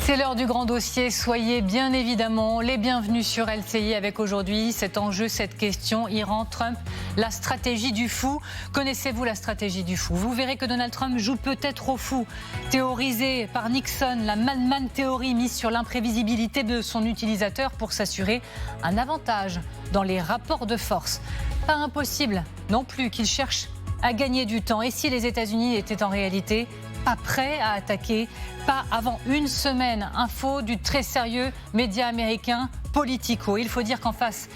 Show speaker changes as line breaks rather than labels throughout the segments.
C'est l'heure du grand dossier. Soyez bien évidemment les bienvenus sur LCI avec aujourd'hui cet enjeu, cette question. Iran, Trump, la stratégie du fou. Connaissez-vous la stratégie du fou? Vous verrez que Donald Trump joue peut-être au fou. Théorisé par Nixon, la Madman Theory mise sur l'imprévisibilité de son utilisateur pour s'assurer un avantage dans les rapports de force. Pas impossible non plus qu'il cherche à gagner du temps. Et si les États-Unis étaient en réalité pas prêts à attaquer, pas avant une semaine? Info du très sérieux média américain Politico. Il faut dire qu'en face,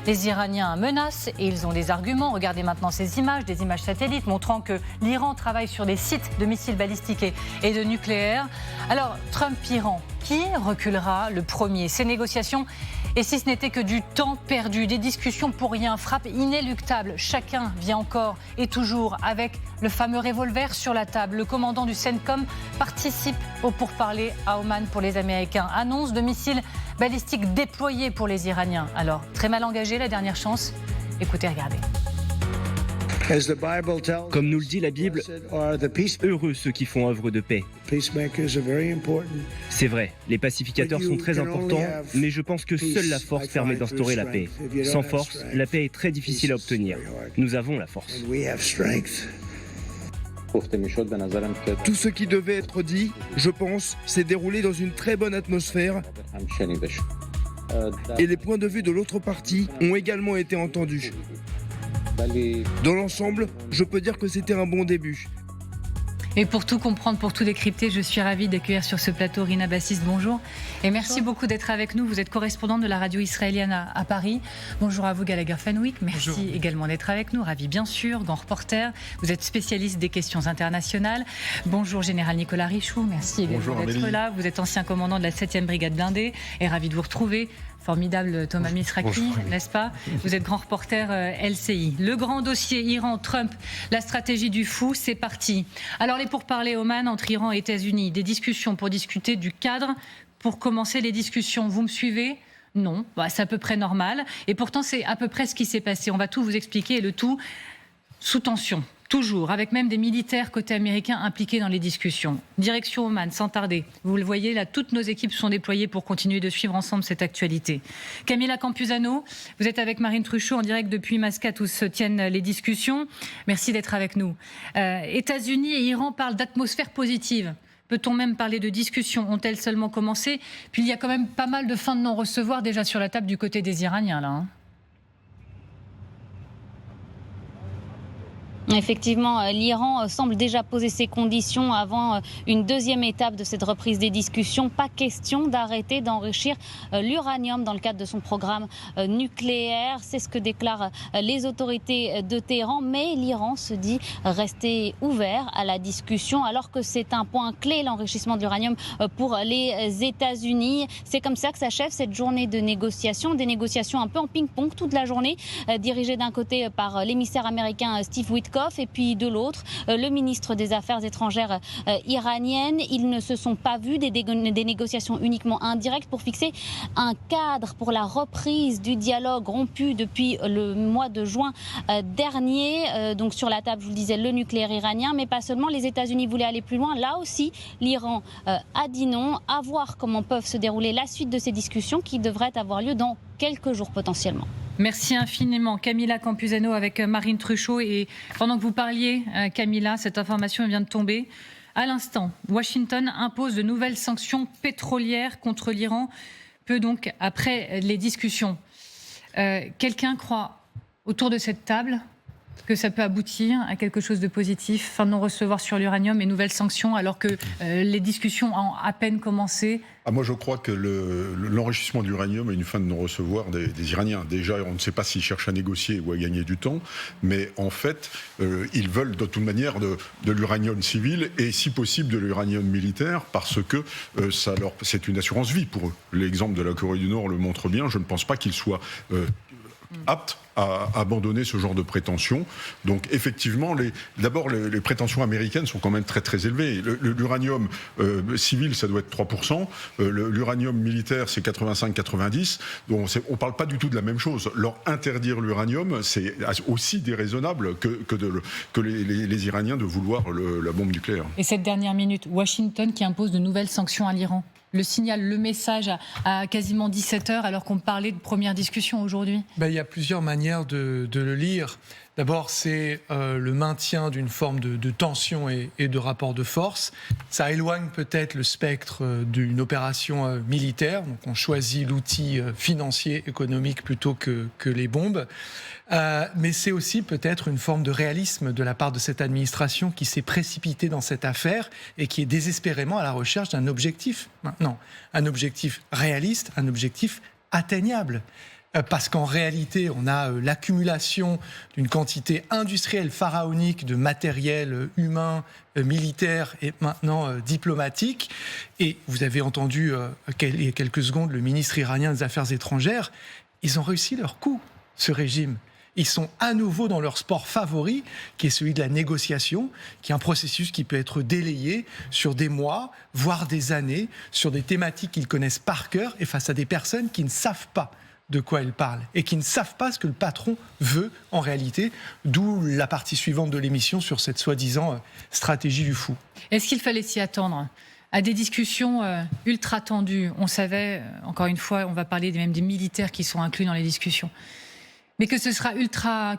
les Iraniens menacent et ils ont des arguments. Regardez maintenant ces images, des images satellites montrant que l'Iran travaille sur des sites de missiles balistiques et de nucléaire. Alors, Trump-Iran, qui reculera le premier? Ces négociations, et si ce n'était que du temps perdu, des discussions pour rien, frappe inéluctable. Chacun vient encore et toujours avec le fameux revolver sur la table. Le commandant du CENTCOM participe au pourparlers à Oman pour les Américains. Annonce de missiles balistiques déployés pour les Iraniens. Alors, très mal engagé, la dernière chance. Écoutez, regardez.
Comme nous le dit la Bible, heureux ceux qui font œuvre de paix. C'est vrai, les pacificateurs sont très importants, mais je pense que seule la force permet d'instaurer la paix. Sans force, la paix est très difficile à obtenir. Nous avons la force.
Tout ce qui devait être dit, je pense, s'est déroulé dans une très bonne atmosphère. Et les points de vue de l'autre partie ont également été entendus. Dans l'ensemble, je peux dire que c'était un bon début.
Et pour tout comprendre, pour tout décrypter, je suis ravie d'accueillir sur ce plateau Rina Bassis. Bonjour. Et merci beaucoup d'être avec nous. Vous êtes correspondante de la radio israélienne à Paris. Bonjour à vous, Gallagher Fenwick. Merci Bonjour. Également d'être avec nous. Ravi, bien sûr, grand reporter. Vous êtes spécialiste des questions internationales. Bonjour, Général Nicolas Richoux. Merci également d'être là. Vous êtes ancien commandant de la 7e brigade blindée et ravi de vous retrouver. Formidable Thomas Misraki, n'est-ce pas? Vous êtes grand reporter LCI. Le grand dossier Iran-Trump, la stratégie du fou, c'est parti. Alors les pourparlers Oman entre Iran et États-Unis, des discussions pour discuter du cadre, pour commencer les discussions. Vous me suivez? Non, c'est à peu près normal. Et pourtant c'est à peu près ce qui s'est passé. On va tout vous expliquer et le tout sous tension. Toujours, avec même des militaires côté américain impliqués dans les discussions. Direction Oman, sans tarder. Vous le voyez, là, toutes nos équipes sont déployées pour continuer de suivre ensemble cette actualité. Camilla Campuzano, vous êtes avec Marine Truchot en direct depuis Mascate où se tiennent les discussions. Merci d'être avec nous. États-Unis et Iran parlent d'atmosphère positive. Peut-on même parler de discussions? Ont-elles seulement commencé? Puis il y a quand même pas mal de fins de non-recevoir déjà sur la table du côté des Iraniens, là.
Effectivement, l'Iran semble déjà poser ses conditions avant une deuxième étape de cette reprise des discussions. Pas question d'arrêter d'enrichir l'uranium dans le cadre de son programme nucléaire. C'est ce que déclarent les autorités de Téhéran. Mais l'Iran se dit rester ouvert à la discussion alors que c'est un point clé, l'enrichissement de l'uranium pour les États-Unis. C'est comme ça que s'achève cette journée de négociations. Des négociations un peu en ping-pong toute la journée, dirigées d'un côté par l'émissaire américain Steve Witkoff et puis de l'autre, le ministre des Affaires étrangères iranienne. Ils ne se sont pas vus, des négociations uniquement indirectes pour fixer un cadre pour la reprise du dialogue rompu depuis le mois de juin dernier. Donc sur la table, je vous le disais, le nucléaire iranien, mais pas seulement. Les États-Unis voulaient aller plus loin. Là aussi, l'Iran a dit non. À voir comment peuvent se dérouler la suite de ces discussions qui devraient avoir lieu dans quelques jours potentiellement.
Merci infiniment. Camilla Campuzano avec Marine Truchot. Et pendant que vous parliez, Camilla, cette information vient de tomber. À l'instant, Washington impose de nouvelles sanctions pétrolières contre l'Iran, peu donc après les discussions. Quelqu'un croit autour de cette table que ça peut aboutir à quelque chose de positif, fin de non-recevoir sur l'uranium et nouvelles sanctions, alors que les discussions ont à peine commencé?
Moi, je crois que l'enrichissement d'uranium est une fin de non-recevoir des Iraniens. Déjà, on ne sait pas s'ils cherchent à négocier ou à gagner du temps, mais en fait, ils veulent de toute manière de l'uranium civil et, si possible, de l'uranium militaire, parce que c'est une assurance vie pour eux. L'exemple de la Corée du Nord le montre bien. Je ne pense pas qu'ils soient aptes à abandonner ce genre de prétentions. Donc effectivement, d'abord les prétentions américaines sont quand même très très élevées. L'uranium civil, ça doit être 3%. L'uranium militaire, c'est 85-90%. Donc on ne parle pas du tout de la même chose. Leur interdire l'uranium, c'est aussi déraisonnable que les Iraniens de vouloir la bombe nucléaire.
Et cette dernière minute, Washington qui impose de nouvelles sanctions à l'Iran. Le signal, le message à quasiment 17h alors qu'on parlait de première discussion aujourd'hui.
Il y a plusieurs manières de le lire. D'abord, c'est le maintien d'une forme de tension et de rapport de force. Ça éloigne peut-être le spectre d'une opération militaire. Donc on choisit l'outil financier, économique plutôt que les bombes. Mais c'est aussi peut-être une forme de réalisme de la part de cette administration qui s'est précipitée dans cette affaire et qui est désespérément à la recherche d'un objectif. Maintenant, un objectif réaliste, un objectif atteignable. Parce qu'en réalité, on a l'accumulation d'une quantité industrielle pharaonique de matériel humain, militaire et maintenant diplomatique. Et vous avez entendu il y a quelques secondes le ministre iranien des Affaires étrangères. Ils ont réussi leur coup, ce régime. Ils sont à nouveau dans leur sport favori, qui est celui de la négociation, qui est un processus qui peut être délayé sur des mois, voire des années, sur des thématiques qu'ils connaissent par cœur et face à des personnes qui ne savent pas de quoi elles parlent et qui ne savent pas ce que le patron veut en réalité, d'où la partie suivante de l'émission sur cette soi-disant stratégie du fou.
Est-ce qu'il fallait s'y attendre à des discussions ultra tendues? On savait, encore une fois, on va parler même des militaires qui sont inclus dans les discussions. Mais que ce soit ultra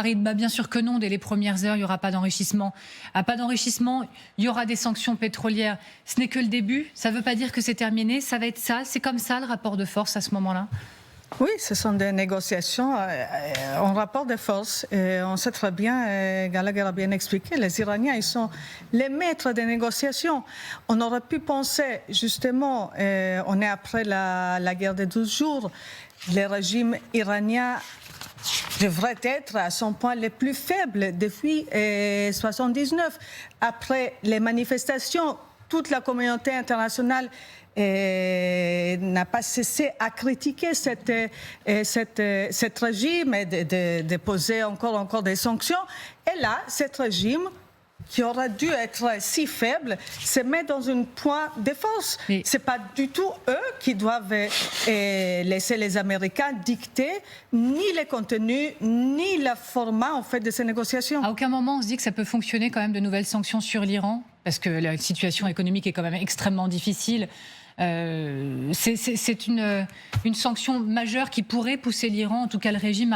rythme, bien sûr que non. Dès les premières heures, il n'y aura pas d'enrichissement. Pas d'enrichissement, il y aura des sanctions pétrolières. Ce n'est que le début. Ça ne veut pas dire que c'est terminé. Ça va être ça. C'est comme ça le rapport de force à ce moment-là.
Oui, ce sont des négociations en rapport de force. On sait très bien, Gallagher a bien expliqué, les Iraniens, ils sont les maîtres des négociations. On aurait pu penser, justement, on est après la guerre des 12 jours, le régime iranien devrait être à son point le plus faible depuis 1979. Après les manifestations, toute la communauté internationale n'a pas cessé à critiquer cet régime et de poser encore des sanctions. Et là, cet régime, qui aurait dû être si faible, se met dans un point de force. Mais ce n'est pas du tout eux qui doivent laisser les Américains dicter ni les contenus, ni le format en fait, de ces négociations.
À aucun moment on se dit que ça peut fonctionner quand même de nouvelles sanctions sur l'Iran, parce que la situation économique est quand même extrêmement difficile. C'est une sanction majeure qui pourrait pousser l'Iran, en tout cas le régime,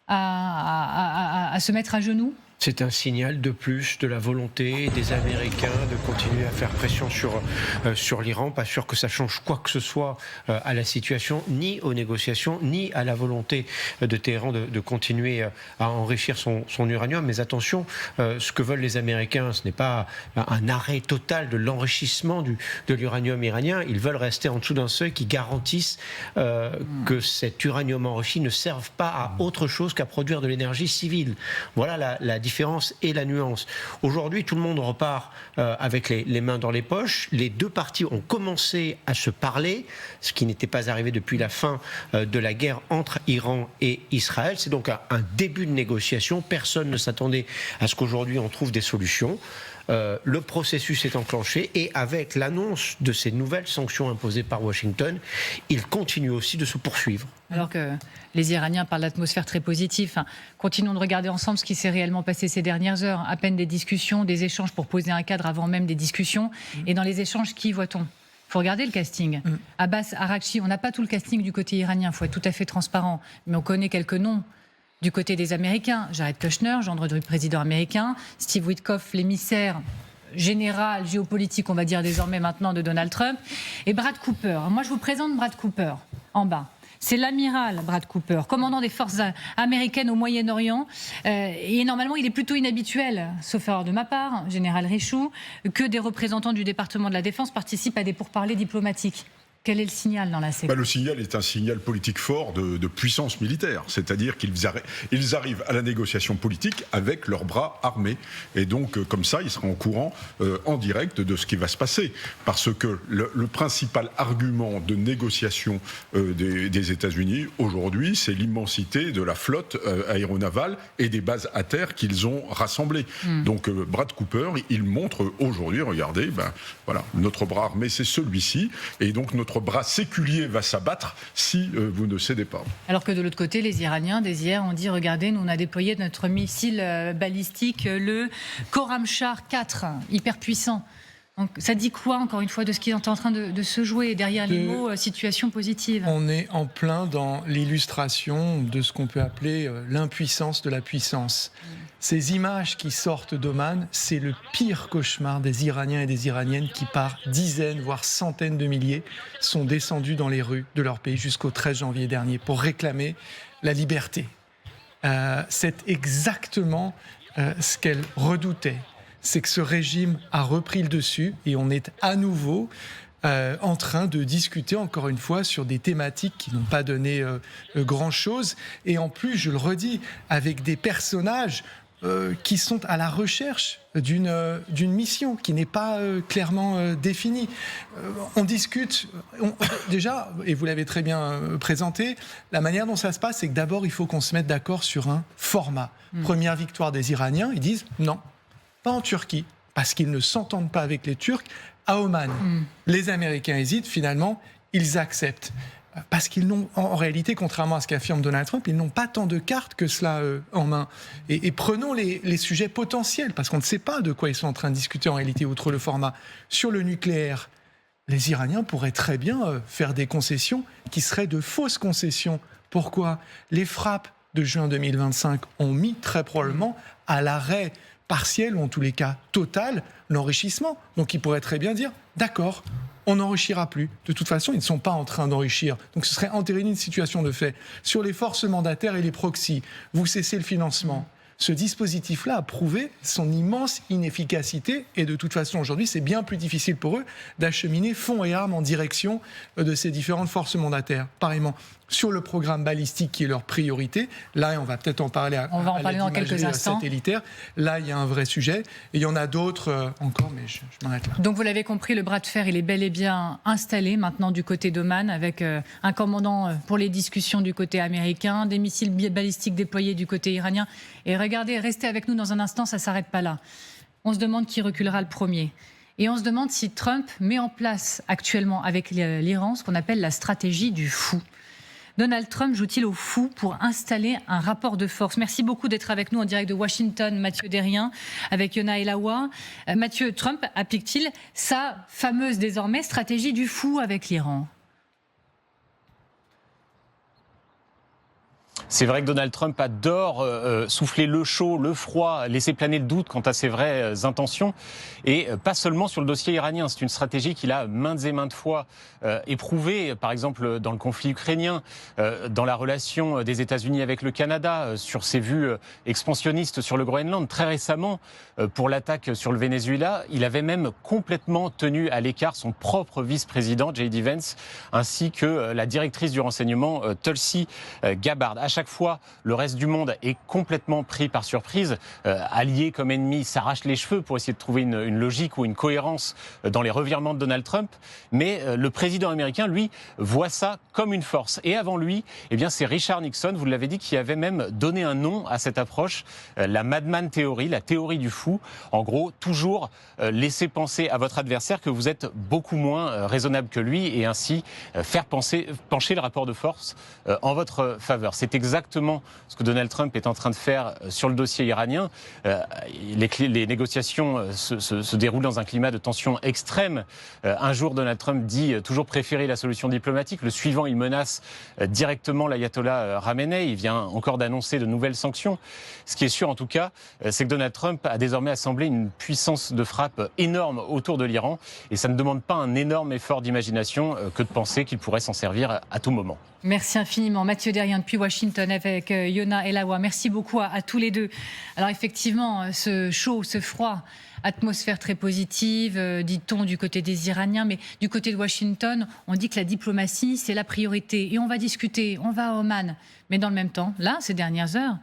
à se mettre à genoux.
C'est un signal de plus de la volonté des Américains de continuer à faire pression sur l'Iran. Pas sûr que ça change quoi que ce soit à la situation, ni aux négociations, ni à la volonté de Téhéran de continuer à enrichir son uranium. Mais attention, ce que veulent les Américains, ce n'est pas un arrêt total de l'enrichissement de l'uranium iranien. Ils veulent rester en dessous d'un seuil qui garantisse que cet uranium enrichi ne serve pas à autre chose qu'à produire de l'énergie civile. Voilà la différence et la nuance. Aujourd'hui, tout le monde repart avec les mains dans les poches. Les deux parties ont commencé à se parler, ce qui n'était pas arrivé depuis la fin de la guerre entre Iran et Israël. C'est donc un début de négociation. Personne ne s'attendait à ce qu'aujourd'hui on trouve des solutions. Le processus est enclenché et avec l'annonce de ces nouvelles sanctions imposées par Washington, il continue aussi de se poursuivre.
Alors que les Iraniens parlent d'atmosphère très positive. Continuons de regarder ensemble ce qui s'est réellement passé ces dernières heures. À peine des discussions, des échanges pour poser un cadre avant même des discussions. Et dans les échanges, qui voit-on ? Il faut regarder le casting. Abbas Araghchi, on n'a pas tout le casting du côté iranien, il faut être tout à fait transparent. Mais on connaît quelques noms. Du côté des Américains, Jared Kushner, gendre du président américain, Steve Witkoff, l'émissaire général, géopolitique, on va dire désormais maintenant, de Donald Trump, et Brad Cooper. Moi, je vous présente Brad Cooper, en bas. C'est l'amiral Brad Cooper, commandant des forces américaines au Moyen-Orient. Et normalement, il est plutôt inhabituel, sauf erreur de ma part, général Richoux, que des représentants du département de la Défense participent à des pourparlers diplomatiques. Quel est le signal dans la séquence ?
Le signal est un signal politique fort de puissance militaire, c'est-à-dire qu'ils arrivent à la négociation politique avec leurs bras armés. Et donc, comme ça, ils seront au courant en direct de ce qui va se passer. Parce que le principal argument de négociation des États-Unis, aujourd'hui, c'est l'immensité de la flotte aéronavale et des bases à terre qu'ils ont rassemblées. Donc, Brad Cooper, il montre aujourd'hui, regardez, voilà, notre bras armé, c'est celui-ci. Et donc, notre bras séculier va s'abattre si vous ne cédez pas. Alors
que de l'autre côté, les Iraniens, dès hier, ont dit, regardez, nous on a déployé notre missile balistique, le Khorramshahr 4, hyper puissant. Donc ça dit quoi, encore une fois, de ce qui est en train de se jouer derrière les mots situation positive ?
On est en plein dans l'illustration de ce qu'on peut appeler l'impuissance de la puissance. Ces images qui sortent d'Oman, c'est le pire cauchemar des Iraniens et des Iraniennes qui, par dizaines, voire centaines de milliers, sont descendus dans les rues de leur pays jusqu'au 13 janvier dernier pour réclamer la liberté. C'est exactement ce qu'elle redoutait. C'est que ce régime a repris le dessus et on est à nouveau en train de discuter encore une fois sur des thématiques qui n'ont pas donné grand-chose. Et en plus, je le redis, avec des personnages qui sont à la recherche d'une mission qui n'est pas clairement définie. On discute, déjà, et vous l'avez très bien présenté, la manière dont ça se passe, c'est que d'abord, il faut qu'on se mette d'accord sur un format. Première victoire des Iraniens, ils disent non, pas en Turquie, parce qu'ils ne s'entendent pas avec les Turcs, à Oman. Les Américains hésitent, finalement, ils acceptent. Parce qu'ils n'ont, en réalité, contrairement à ce qu'affirme Donald Trump, ils n'ont pas tant de cartes que cela en main. Et prenons les sujets potentiels, parce qu'on ne sait pas de quoi ils sont en train de discuter en réalité, outre le format. Sur le nucléaire, les Iraniens pourraient très bien faire des concessions qui seraient de fausses concessions. Pourquoi ? Les frappes de juin 2025 ont mis très probablement à l'arrêt partiel, ou en tous les cas total, l'enrichissement. Donc ils pourraient très bien dire, d'accord, on n'enrichira plus. De toute façon, ils ne sont pas en train d'enrichir. Donc ce serait entériner une situation de fait. Sur les forces mandataires et les proxys, vous cessez le financement. Ce dispositif-là a prouvé son immense inefficacité et de toute façon, aujourd'hui, c'est bien plus difficile pour eux d'acheminer fonds et armes en direction de ces différentes forces mandataires. Pareillement, sur le programme balistique qui est leur priorité, là, et on va peut-être en parler
on va en parler dans quelques instants.
Satellitaire, là, il y a un vrai sujet. Et il y en a d'autres encore, mais je m'arrête là.
Donc vous l'avez compris, le bras de fer, il est bel et bien installé maintenant du côté d'Oman, avec un commandant pour les discussions du côté américain, des missiles balistiques déployés du côté iranien. Et regardez, restez avec nous dans un instant, ça ne s'arrête pas là. On se demande qui reculera le premier. Et on se demande si Trump met en place actuellement avec l'Iran ce qu'on appelle la stratégie du fou. Donald Trump joue-t-il au fou pour installer un rapport de force ? Merci beaucoup d'être avec nous en direct de Washington, Mathieu Derrien, avec Yona Elawa. Mathieu, Trump applique-t-il sa fameuse désormais stratégie du fou avec l'Iran ?
C'est vrai que Donald Trump adore souffler le chaud, le froid, laisser planer le doute quant à ses vraies intentions. Et pas seulement sur le dossier iranien. C'est une stratégie qu'il a maintes et maintes fois éprouvée, par exemple dans le conflit ukrainien, dans la relation des États-Unis avec le Canada, sur ses vues expansionnistes sur le Groenland. Très récemment, pour l'attaque sur le Venezuela, il avait même complètement tenu à l'écart son propre vice-président, J.D. Vance, ainsi que la directrice du renseignement, Tulsi Gabbard. À chaque fois, le reste du monde est complètement pris par surprise. Alliés comme ennemis s'arrachent les cheveux pour essayer de trouver une logique ou une cohérence dans les revirements de Donald Trump. Mais le président américain, lui, voit ça comme une force. Et avant lui, eh bien, c'est Richard Nixon, vous l'avez dit, qui avait même donné un nom à cette approche, la Madman Theory, la théorie du fou. En gros, toujours laisser penser à votre adversaire que vous êtes beaucoup moins raisonnable que lui et ainsi faire pencher le rapport de force en votre faveur. C'est exactement ce que Donald Trump est en train de faire sur le dossier iranien. Les négociations se déroulent dans un climat de tension extrême. Un jour, Donald Trump dit toujours préférer la solution diplomatique. Le suivant, il menace directement l'ayatollah Khamenei. Il vient encore d'annoncer de nouvelles sanctions. Ce qui est sûr, en tout cas, c'est que Donald Trump a désormais assemblé une puissance de frappe énorme autour de l'Iran. Et ça ne demande pas un énorme effort d'imagination que de penser qu'il pourrait s'en servir à tout moment.
Merci infiniment. Mathieu Derrien depuis Washington. Washington avec Yona Elawa. Merci beaucoup à tous les deux. Alors effectivement, ce chaud, ce froid, atmosphère très positive, dit-on du côté des Iraniens, mais du côté de Washington, on dit que la diplomatie, c'est la priorité. Et on va discuter, on va à Oman. Mais dans le même temps, là, ces dernières heures,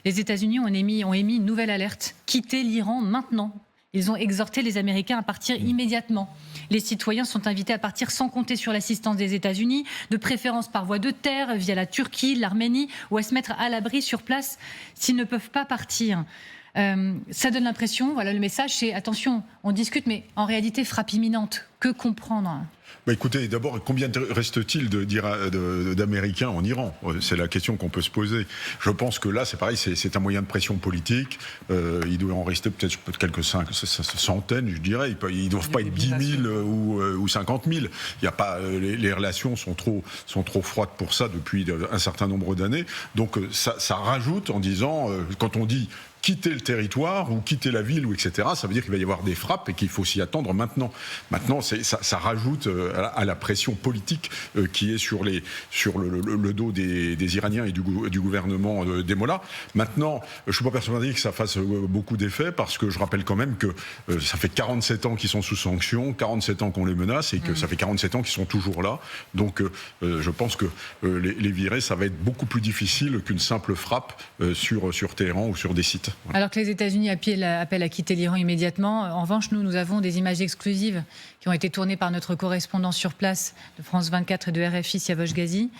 les États-Unis ont émis une nouvelle alerte. Quitter l'Iran maintenant. Ils ont exhorté les Américains à partir immédiatement. Les citoyens sont invités à partir sans compter sur l'assistance des États-Unis, de préférence par voie de terre, via la Turquie, l'Arménie, ou à se mettre à l'abri sur place s'ils ne peuvent pas partir. Ça donne l'impression, voilà le message, c'est attention, on discute, mais en réalité, frappe imminente. Que comprendre ?
Écoutez, d'abord, combien reste-t-il d'Américains en Iran ? C'est la question qu'on peut se poser. Je pense que là, c'est pareil, c'est un moyen de pression politique. Il doit en rester peut-être quelques centaines, je dirais. Ils ne doivent pas être 10 000 ou 50 000. Il y a pas, les relations sont trop froides pour ça depuis un certain nombre d'années. Donc ça rajoute en disant, quand on dit quitter le territoire ou quitter la ville, ou etc., ça veut dire qu'il va y avoir des frappes et qu'il faut s'y attendre maintenant. Maintenant, ça rajoute à la pression politique qui est sur le dos des Iraniens et du gouvernement des Mollahs. Maintenant, je ne suis pas persuadé que ça fasse beaucoup d'effet, parce que je rappelle quand même que ça fait 47 ans qu'ils sont sous sanctions, 47 ans qu'on les menace, et que ça fait 47 ans qu'ils sont toujours là. Donc je pense que les virer, ça va être beaucoup plus difficile qu'une simple frappe sur Téhéran ou sur des sites. Voilà.
Alors que les États-Unis appellent à quitter l'Iran immédiatement, en revanche, nous avons des images exclusives qui ont été tournées par notre correspondant sur place de France 24 et de RFI, Siavosh Ghazi,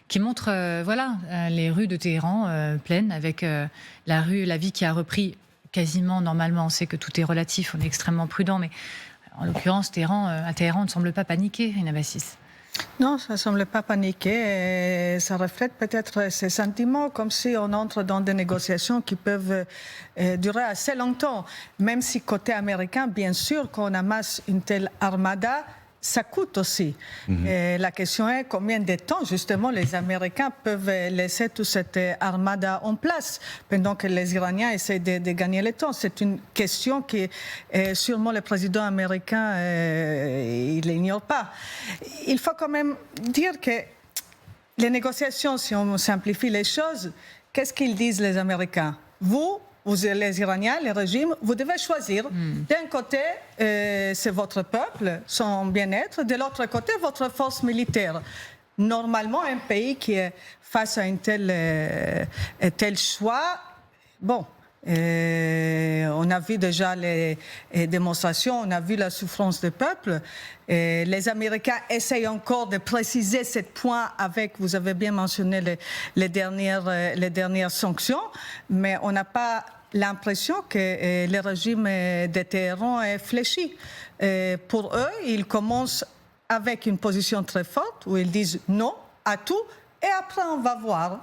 qui montrent les rues de Téhéran pleines, avec la vie qui a repris quasiment normalement. On sait que tout est relatif, on est extrêmement prudent, mais en l'occurrence, à Téhéran, on ne semble pas paniquer, Rina Bassis.
Non, ça ne semble pas paniquer. Ça reflète peut-être ces sentiments, comme si on entre dans des négociations qui peuvent durer assez longtemps. Même si côté américain, bien sûr, qu'on amasse une telle armada, ça coûte aussi. Et la question est combien de temps, justement, les Américains peuvent laisser toute cette armada en place pendant que les Iraniens essaient de gagner le temps. C'est une question que sûrement le président américain il l'ignore pas. Il faut quand même dire que les négociations, si on simplifie les choses, qu'est-ce qu'ils disent les Américains ? Vous êtes les Iraniens, les régimes, vous devez choisir. D'un côté, c'est votre peuple, son bien-être. De l'autre côté, votre force militaire. Normalement, un pays qui est face à un tel choix, bon, on a vu déjà les démonstrations, on a vu la souffrance du peuple. Les Américains essayent encore de préciser ce point avec, vous avez bien mentionné les dernières sanctions, mais on n'a pas l'impression que le régime de Téhéran est fléchi. Pour eux, ils commencent avec une position très forte où ils disent non à tout, et après on va voir.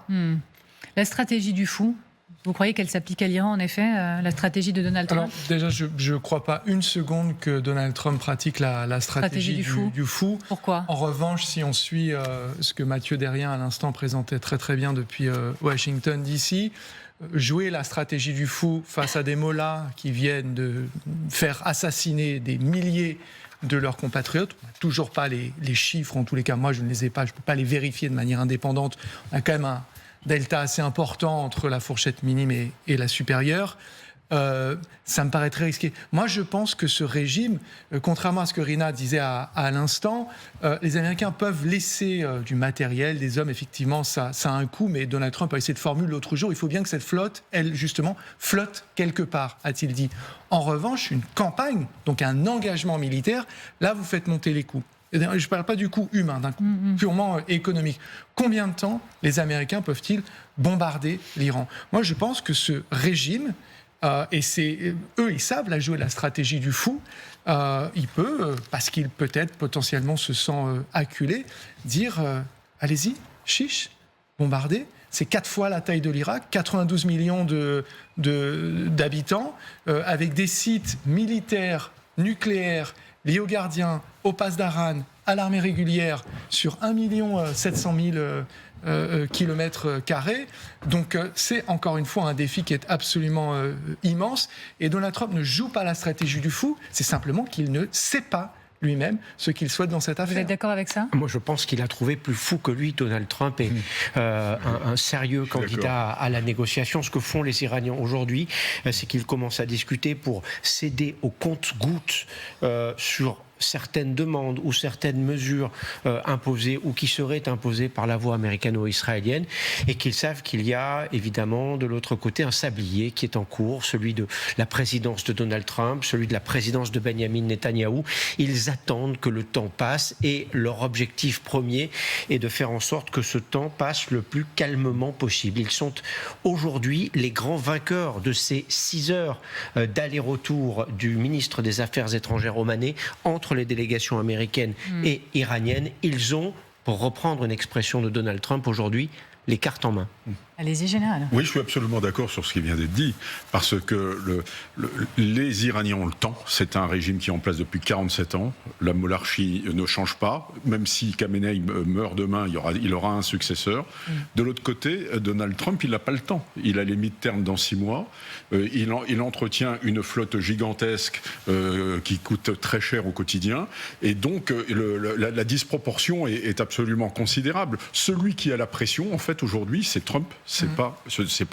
La stratégie du fou, vous croyez qu'elle s'applique à l'Iran, en effet, la stratégie de Donald Trump ?
Alors, déjà, je ne crois pas une seconde que Donald Trump pratique la stratégie du fou.
Pourquoi ?
En revanche, si on suit ce que Mathieu Derrien, à l'instant, présentait très très bien depuis Washington, D.C., jouer la stratégie du fou face à des mollahs qui viennent de faire assassiner des milliers de leurs compatriotes. On n'a toujours pas les chiffres, en tous les cas, moi je ne les ai pas, je ne peux pas les vérifier de manière indépendante. On a quand même un delta assez important entre la fourchette minime et la supérieure. Ça me paraît très risqué. Moi, je pense que ce régime, contrairement à ce que Rina disait à l'instant, les Américains peuvent laisser du matériel, des hommes, effectivement, ça a un coût, mais Donald Trump a essayé de formule l'autre jour, il faut bien que cette flotte, elle, justement, flotte quelque part, a-t-il dit. En revanche, une campagne, donc un engagement militaire, là, vous faites monter les coûts. Je ne parle pas du coût humain, d'un coût purement économique. Combien de temps les Américains peuvent-ils bombarder l'Iran ? Moi, je pense que ce régime, et eux, ils savent la jouer la stratégie du fou, il peut, parce qu'il peut-être potentiellement se sent acculé, dire allez-y, chiche, bombardez. C'est 4 fois la taille de l'Irak, 92 millions d'habitants, avec des sites militaires, nucléaires, liés aux gardiens, au Pass d'Aran, à l'armée régulière, sur 1 700 000 kilomètres carrés. Donc c'est encore une fois un défi qui est absolument immense. Et Donald Trump ne joue pas la stratégie du fou, c'est simplement qu'il ne sait pas lui-même ce qu'il souhaite dans cette affaire.
Vous êtes d'accord avec ça ?
Moi, je pense qu'il a trouvé plus fou que lui, Donald Trump, et un sérieux candidat à la négociation. Ce que font les Iraniens aujourd'hui, c'est qu'ils commencent à discuter pour céder au compte-gouttes sur certaines demandes ou certaines mesures imposées ou qui seraient imposées par la voie américano-israélienne, et qu'ils savent qu'il y a évidemment de l'autre côté un sablier qui est en cours, celui de la présidence de Donald Trump, celui de la présidence de Benjamin Netanyahou. Ils attendent que le temps passe et leur objectif premier est de faire en sorte que ce temps passe le plus calmement possible. Ils sont aujourd'hui les grands vainqueurs de ces 6 heures d'aller-retour du ministre des Affaires étrangères omanais entre les délégations américaines et iraniennes. Ils ont, pour reprendre une expression de Donald Trump aujourd'hui, les cartes en main.
Allez-y, général.
Oui, je suis absolument d'accord sur ce qui vient d'être dit, parce que les Iraniens ont le temps. C'est un régime qui est en place depuis 47 ans. La monarchie ne change pas. Même si Khamenei meurt demain, il aura un successeur. De l'autre côté, Donald Trump, il n'a pas le temps. Il a les mi-termes dans 6 mois. Il entretient une flotte gigantesque qui coûte très cher au quotidien. Et donc, la disproportion est absolument considérable. Celui qui a la pression, en fait, aujourd'hui, c'est Trump. C'est pas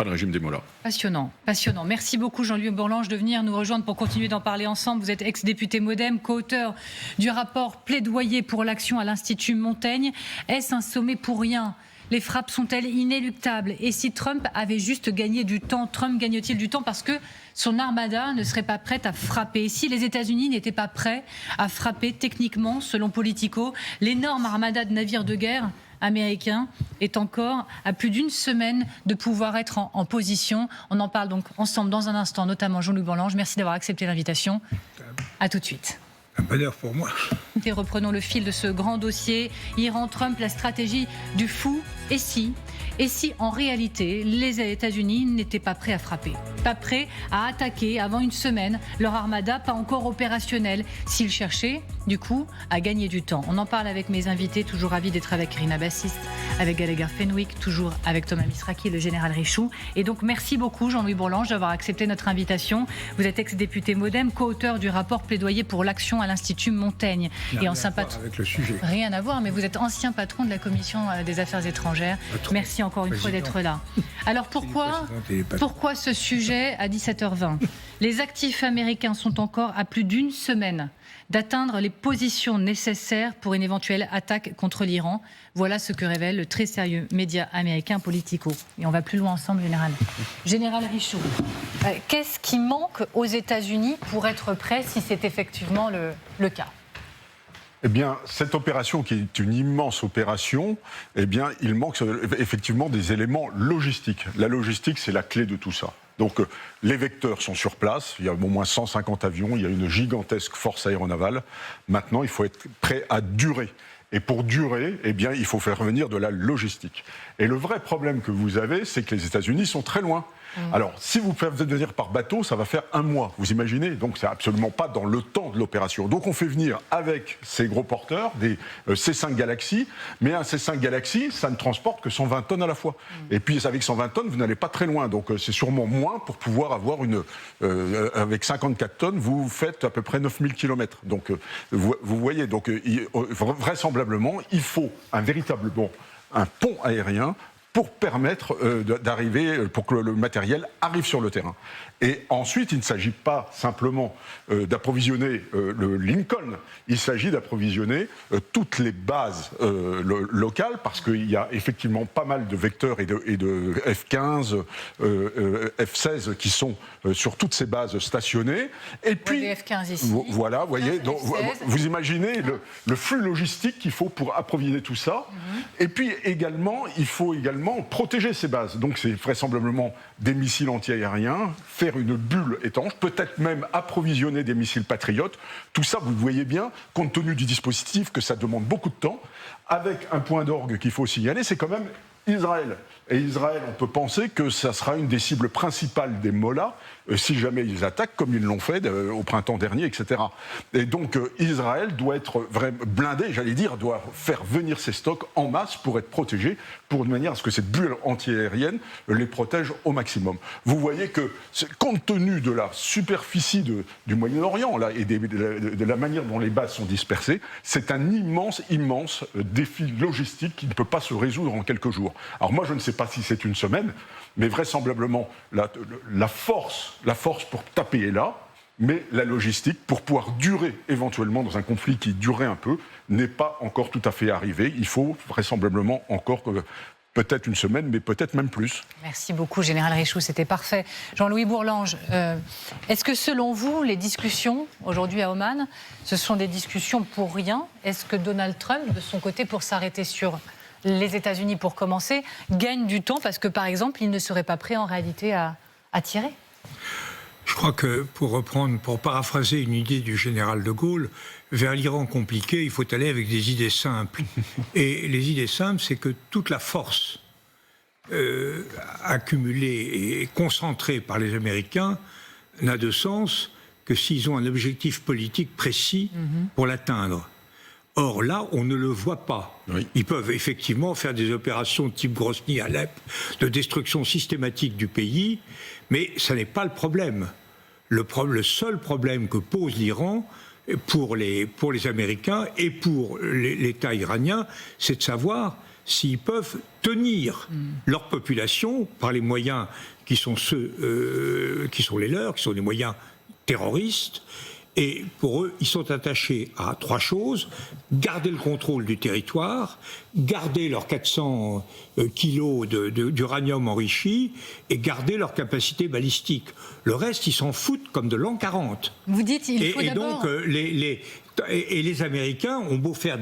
le régime des mollahs.
Passionnant, passionnant. Merci beaucoup Jean-Louis Bourlange de venir nous rejoindre pour continuer d'en parler ensemble. Vous êtes ex-député MoDem, co-auteur du rapport Plaidoyer pour l'action à l'Institut Montaigne. Est-ce un sommet pour rien ? Les frappes sont-elles inéluctables ? Et si Trump avait juste gagné du temps, Trump gagne-t-il du temps parce que son armada ne serait pas prête à frapper ? Et si les États-Unis n'étaient pas prêts à frapper techniquement, selon Politico, l'énorme armada de navires de guerre américain est encore à plus d'1 semaine de pouvoir être en position. On en parle donc ensemble dans un instant, notamment Jean-Louis Bourlange. Merci d'avoir accepté l'invitation. À tout de suite.
Un bonheur pour moi.
Et reprenons le fil de ce grand dossier. Iran-Trump, la stratégie du fou. Et si en réalité les États-Unis n'étaient pas prêts à frapper, pas prêts à attaquer avant 1 semaine, leur armada pas encore opérationnelle, s'ils cherchaient du coup à gagner du temps. On en parle avec mes invités, toujours ravis d'être avec Rina Bassiste, avec Gallagher Fenwick, toujours avec Thomas Misraki, le général Richoux. Et donc merci beaucoup Jean-Louis Bourlange d'avoir accepté notre invitation. Vous êtes ex-député MoDem, co-auteur du rapport Plaidoyer pour l'action à l'Institut Montaigne.
Et ancien patron avec le sujet.
Rien à voir, mais vous êtes ancien patron de la Commission des Affaires étrangères. Merci encore une fois d'être là. Alors pourquoi ce sujet à 17h20 ? Les actifs américains sont encore à plus d'1 semaine d'atteindre les positions nécessaires pour une éventuelle attaque contre l'Iran. Voilà ce que révèle le très sérieux média américain Politico. Et on va plus loin ensemble, Général. Général Richoux, qu'est-ce qui manque aux États-Unis pour être prêts si c'est effectivement le cas ?
Eh bien, cette opération qui est une immense opération, eh bien, il manque effectivement des éléments logistiques. La logistique, c'est la clé de tout ça. Donc, les vecteurs sont sur place. Il y a au moins 150 avions. Il y a une gigantesque force aéronavale. Maintenant, il faut être prêt à durer. Et pour durer, eh bien, il faut faire venir de la logistique. Et le vrai problème que vous avez, c'est que les États-Unis sont très loin. Alors, si vous faites venir par bateau, ça va faire 1 mois, vous imaginez ? Donc, c'est absolument pas dans le temps de l'opération. Donc, on fait venir avec ces gros porteurs, des C5 Galaxy, mais un C5 Galaxy, ça ne transporte que 120 tonnes à la fois. Et puis, avec 120 tonnes, vous n'allez pas très loin. Donc, c'est sûrement moins pour pouvoir avoir avec 54 tonnes, vous faites à peu près 9000 km. Donc, vous voyez, donc, vraisemblablement, il faut un pont aérien pour permettre d'arriver, pour que le matériel arrive sur le terrain. Et ensuite, il ne s'agit pas simplement d'approvisionner le Lincoln, il s'agit d'approvisionner toutes les bases locales, parce qu'il y a effectivement pas mal de vecteurs et de F-15, F-16 qui sont sur toutes ces bases stationnées. Et puis,
des F-15 ici.
Voilà, vous voyez, donc, vous imaginez le flux logistique qu'il faut pour approvisionner tout ça. Et puis également, il faut également protéger ces bases. Donc c'est vraisemblablement des missiles antiaériens, faire une bulle étanche, peut-être même approvisionner des missiles patriotes. Tout ça, vous le voyez bien, compte tenu du dispositif, que ça demande beaucoup de temps. Avec un point d'orgue qu'il faut signaler, c'est quand même Israël. Et Israël, on peut penser que ça sera une des cibles principales des Mollahs, si jamais ils attaquent, comme ils l'ont fait au printemps dernier, etc. Et donc Israël doit être vraiment blindé, j'allais dire, doit faire venir ses stocks en masse pour être protégé, de manière à ce que cette bulle antiaérienne les protège au maximum. Vous voyez que, compte tenu de la superficie du Moyen-Orient là, et de la manière dont les bases sont dispersées, c'est un immense défi logistique qui ne peut pas se résoudre en quelques jours. Alors moi, je ne sais pas si c'est une semaine, mais vraisemblablement, la force pour taper est là, mais la logistique, pour pouvoir durer éventuellement dans un conflit qui durerait un peu, n'est pas encore tout à fait arrivée. Il faut vraisemblablement encore peut-être une semaine, mais peut-être même plus.
Merci beaucoup, Général Richoux, c'était parfait. Jean-Louis Bourlange, est-ce que selon vous, les discussions aujourd'hui à Oman, ce sont des discussions pour rien? Est-ce que Donald Trump, de son côté, pour s'arrêter sur les États-Unis pour commencer, gagne du temps parce que, par exemple, il ne serait pas prêt en réalité à tirer?
Je crois que, pour paraphraser une idée du général de Gaulle, vers l'Iran compliqué, il faut aller avec des idées simples. Et les idées simples, c'est que toute la force accumulée et concentrée par les Américains n'a de sens que s'ils ont un objectif politique précis pour l'atteindre. Or là, on ne le voit pas. Oui. Ils peuvent effectivement faire des opérations de type Grozny-Alep, de destruction systématique du pays, mais ça n'est pas le problème. Le seul problème que pose l'Iran pour les Américains et pour l'État iranien, c'est de savoir s'ils peuvent tenir leur population par les moyens qui sont ceux qui sont les leurs, qui sont des moyens terroristes. Et pour eux, ils sont attachés à 3 choses: garder le contrôle du territoire, garder leurs 400 kilos d'uranium enrichi et garder leur capacité balistique. Le reste, ils s'en foutent comme de l'an 40.
Vous dites il faut
d'abord... Et les Américains ont beau faire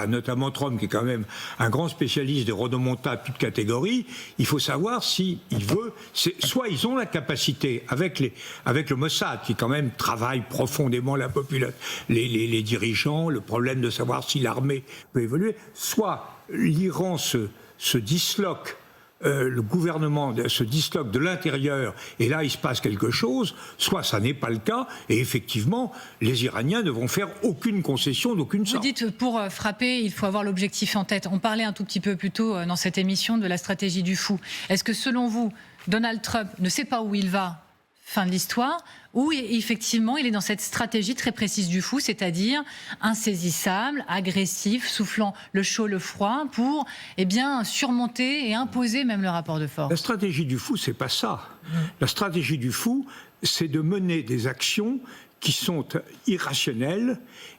notamment Trump, qui est quand même un grand spécialiste des rodomontades toute catégorie, il faut savoir s'il veut... Soit ils ont la capacité, avec le Mossad, qui quand même travaille profondément la population, les dirigeants, le problème de savoir si l'armée peut évoluer, soit l'Iran se disloque, le gouvernement se disloque de l'intérieur et là il se passe quelque chose, soit ça n'est pas le cas et effectivement les Iraniens ne vont faire aucune concession d'aucune sorte.
Vous dites pour frapper il faut avoir l'objectif en tête. On parlait un tout petit peu plus tôt dans cette émission de la stratégie du fou. Est-ce que selon vous Donald Trump ne sait pas où il va, fin de l'histoire, ou effectivement il est dans cette stratégie très précise du fou, c'est-à-dire insaisissable, agressif, soufflant le chaud, le froid, pour surmonter et imposer même le rapport de force?
La stratégie du fou, c'est pas ça. La stratégie du fou, c'est de mener des actions qui sont irrationnelles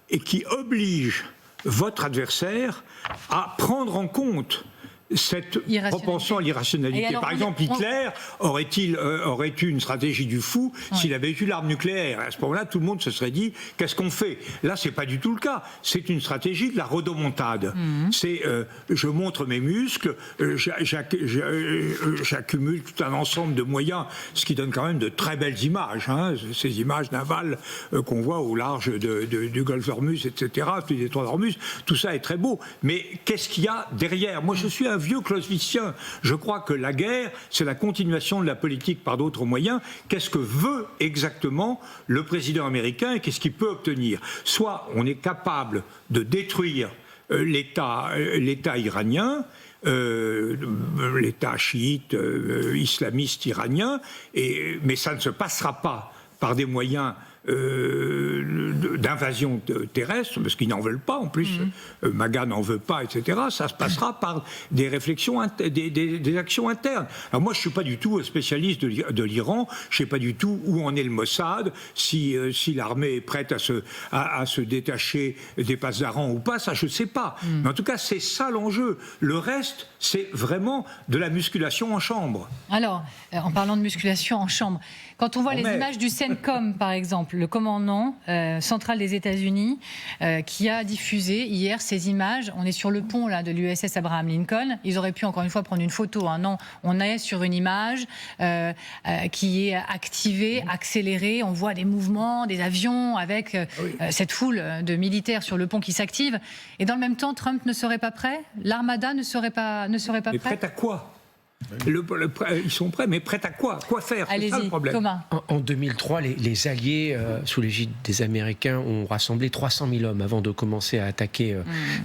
et qui obligent votre adversaire à prendre en compte cette propension à l'irrationalité. Alors, par exemple, Hitler aurait eu une stratégie du fou s'il avait eu l'arme nucléaire. À ce moment-là, tout le monde se serait dit qu'est-ce qu'on fait? Là, c'est pas du tout le cas. C'est une stratégie de la rodomontade. C'est je montre mes muscles, j'accumule tout un ensemble de moyens, ce qui donne quand même de très belles images. Ces images navales qu'on voit au large du golfe d'Ormuz, etc., du détroit d'Ormuz, tout ça est très beau. Mais qu'est-ce qu'il y a derrière? Moi, je suis un vieux clausewitsien. Je crois que la guerre, c'est la continuation de la politique par d'autres moyens. Qu'est-ce que veut exactement le président américain et qu'est-ce qu'il peut obtenir? Soit on est capable de détruire l'État iranien, l'État chiite, islamiste iranien, mais ça ne se passera pas par des moyens d'invasion terrestre, parce qu'ils n'en veulent pas en plus, MAGA n'en veut pas, etc. Ça se passera par des réflexions, des actions internes. Alors moi je ne suis pas du tout spécialiste de l'Iran, je ne sais pas du tout où en est le Mossad, si l'armée est prête à se détacher des Pasdaran ou pas, ça je ne sais pas. Mais en tout cas c'est ça l'enjeu. Le reste c'est vraiment de la musculation en chambre.
Alors, en parlant de musculation en chambre, quand on voit les images du CENTCOM par exemple, exemple, le commandant central des États-Unis qui a diffusé hier ces images. On est sur le pont là, de l'USS Abraham Lincoln. Ils auraient pu encore une fois prendre une photo. Hein. Non, on est sur une image qui est activée, accélérée. On voit des mouvements, des avions avec cette foule de militaires sur le pont qui s'active. Et dans le même temps, Trump ne serait pas prêt. L'armada ne serait pas prête.
Mais prête à quoi ? Ils sont prêts, mais prêts à quoi ? Quoi faire ? C'est ça le problème.
Thomas.
En 2003, les Alliés, sous l'égide des Américains, ont rassemblé 300 000 hommes avant de commencer à attaquer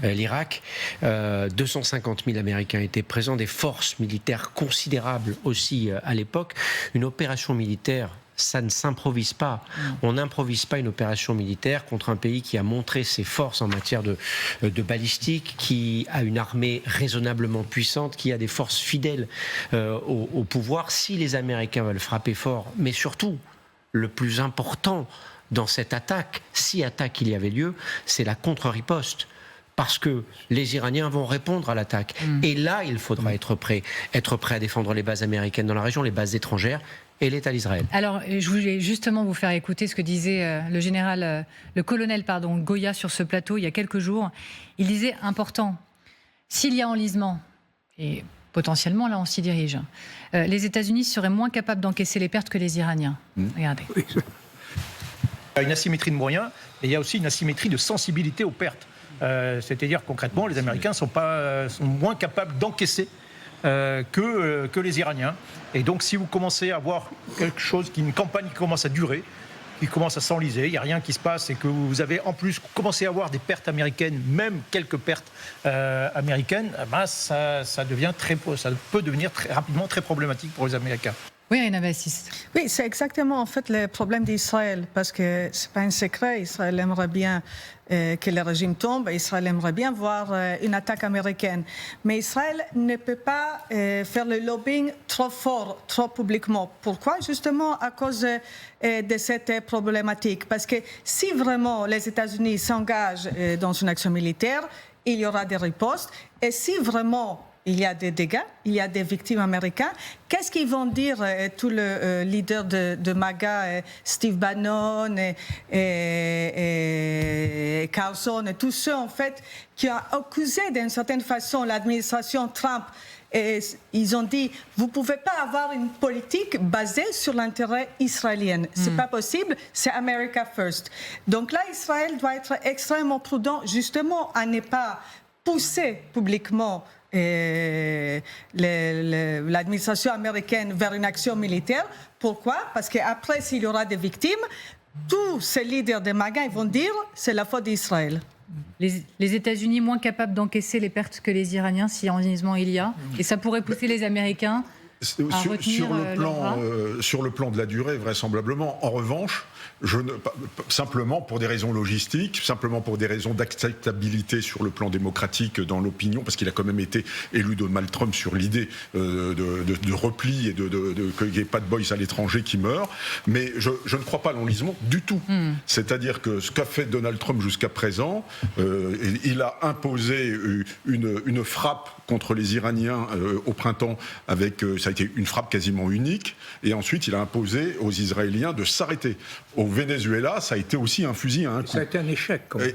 l'Irak. 250 000 Américains étaient présents, des forces militaires considérables aussi à l'époque. Une opération militaire, ça ne s'improvise pas. On n'improvise pas une opération militaire contre un pays qui a montré ses forces en matière de balistique, qui a une armée raisonnablement puissante, qui a des forces fidèles au pouvoir. Si les Américains veulent frapper fort, mais surtout, le plus important dans cette attaque, si attaque il y avait lieu, c'est la contre-riposte. Parce que les Iraniens vont répondre à l'attaque. Et là, il faudra être prêt à défendre les bases américaines dans la région, les bases étrangères, et l'État d'Israël.
Alors, je voulais justement vous faire écouter ce que disait le colonel Goya sur ce plateau il y a quelques jours. Il disait important, s'il y a enlisement, et potentiellement là on s'y dirige, les États-Unis seraient moins capables d'encaisser les pertes que les Iraniens. Regardez.
Il y a une asymétrie de moyens et il y a aussi une asymétrie de sensibilité aux pertes. C'est-à-dire concrètement, les Américains sont moins capables d'encaisser que les Iraniens. Et donc, si vous commencez à voir quelque chose, une campagne qui commence à durer, qui commence à s'enliser, il n'y a rien qui se passe, et que vous avez en plus commencé à avoir des pertes américaines, même quelques pertes américaines, ça peut devenir très rapidement très problématique pour les Américains.
Oui, Rina Bassis.
Oui, c'est exactement en fait le problème d'Israël, parce que c'est pas un secret. Israël aimerait bien que le régime tombe. Israël aimerait bien voir une attaque américaine, mais Israël ne peut pas faire le lobbying trop fort, trop publiquement. Pourquoi ? Justement à cause de cette problématique. Parce que si vraiment les États-Unis s'engagent dans une action militaire, il y aura des ripostes. Et si vraiment il y a des dégâts, il y a des victimes américaines. Qu'est-ce qu'ils vont dire tous les leaders de MAGA, Steve Bannon et Carlson, et tous ceux en fait qui ont accusé d'une certaine façon l'administration Trump? Et ils ont dit, vous ne pouvez pas avoir une politique basée sur l'intérêt israélien. Ce n'est pas possible, c'est America First. Donc là, Israël doit être extrêmement prudent, justement, à ne pas pousser publiquement l'administration américaine vers une action militaire. Pourquoi ? Parce qu'après, s'il y aura des victimes, tous ces leaders des MAGA ils vont dire c'est la faute d'Israël.
Les États-Unis moins capables d'encaisser les pertes que les Iraniens, si enlisement il y a. Et ça pourrait pousser les Américains à retenir
sur le plan de la durée, vraisemblablement. En revanche, simplement pour des raisons logistiques, simplement pour des raisons d'acceptabilité sur le plan démocratique dans l'opinion, parce qu'il a quand même été élu Donald Trump sur l'idée de repli et qu'il n'y ait pas de boys à l'étranger qui meurent. Mais je ne crois pas à l'enlisement du tout. C'est-à-dire que ce qu'a fait Donald Trump jusqu'à présent, il a imposé une frappe contre les Iraniens au printemps avec, ça a été une frappe quasiment unique, et ensuite il a imposé aux Israéliens de s'arrêter. Au Venezuela, ça a été aussi un fusil à un coup.
Ça a été un échec, quand même.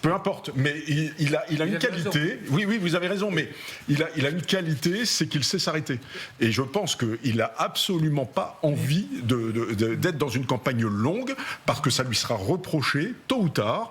Peu importe, mais il a une qualité. Oui, vous avez raison, mais il a une qualité, c'est qu'il sait s'arrêter. Et je pense qu'il n'a absolument pas envie d'être dans une campagne longue, parce que ça lui sera reproché, tôt ou tard.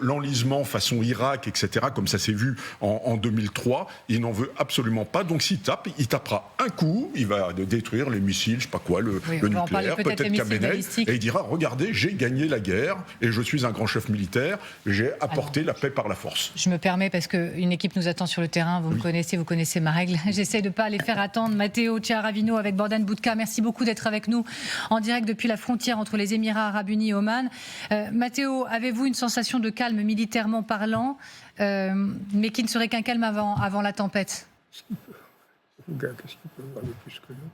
L'enlisement façon Irak, etc., comme ça s'est vu en 2003, il n'en veut absolument pas. Donc s'il tape, il tapera un coup, il va détruire les missiles, je sais pas quoi, le nucléaire, peut-être Khamenei. Et il dira, regardez, j'ai gagné la guerre et je suis un grand chef militaire, j'ai apporté la paix par la force.
Je me permets, parce qu'une équipe nous attend sur le terrain, vous me connaissez, vous connaissez ma règle. J'essaie de ne pas les faire attendre. Matteo Ciaravino avec Bordan Budka, merci beaucoup d'être avec nous en direct depuis la frontière entre les Émirats Arabes Unis et Oman. Matteo, avez-vous une sensation de calme militairement parlant, mais qui ne serait qu'un calme avant la tempête ?
Qu'est-ce qu'il peut parler plus que nous ?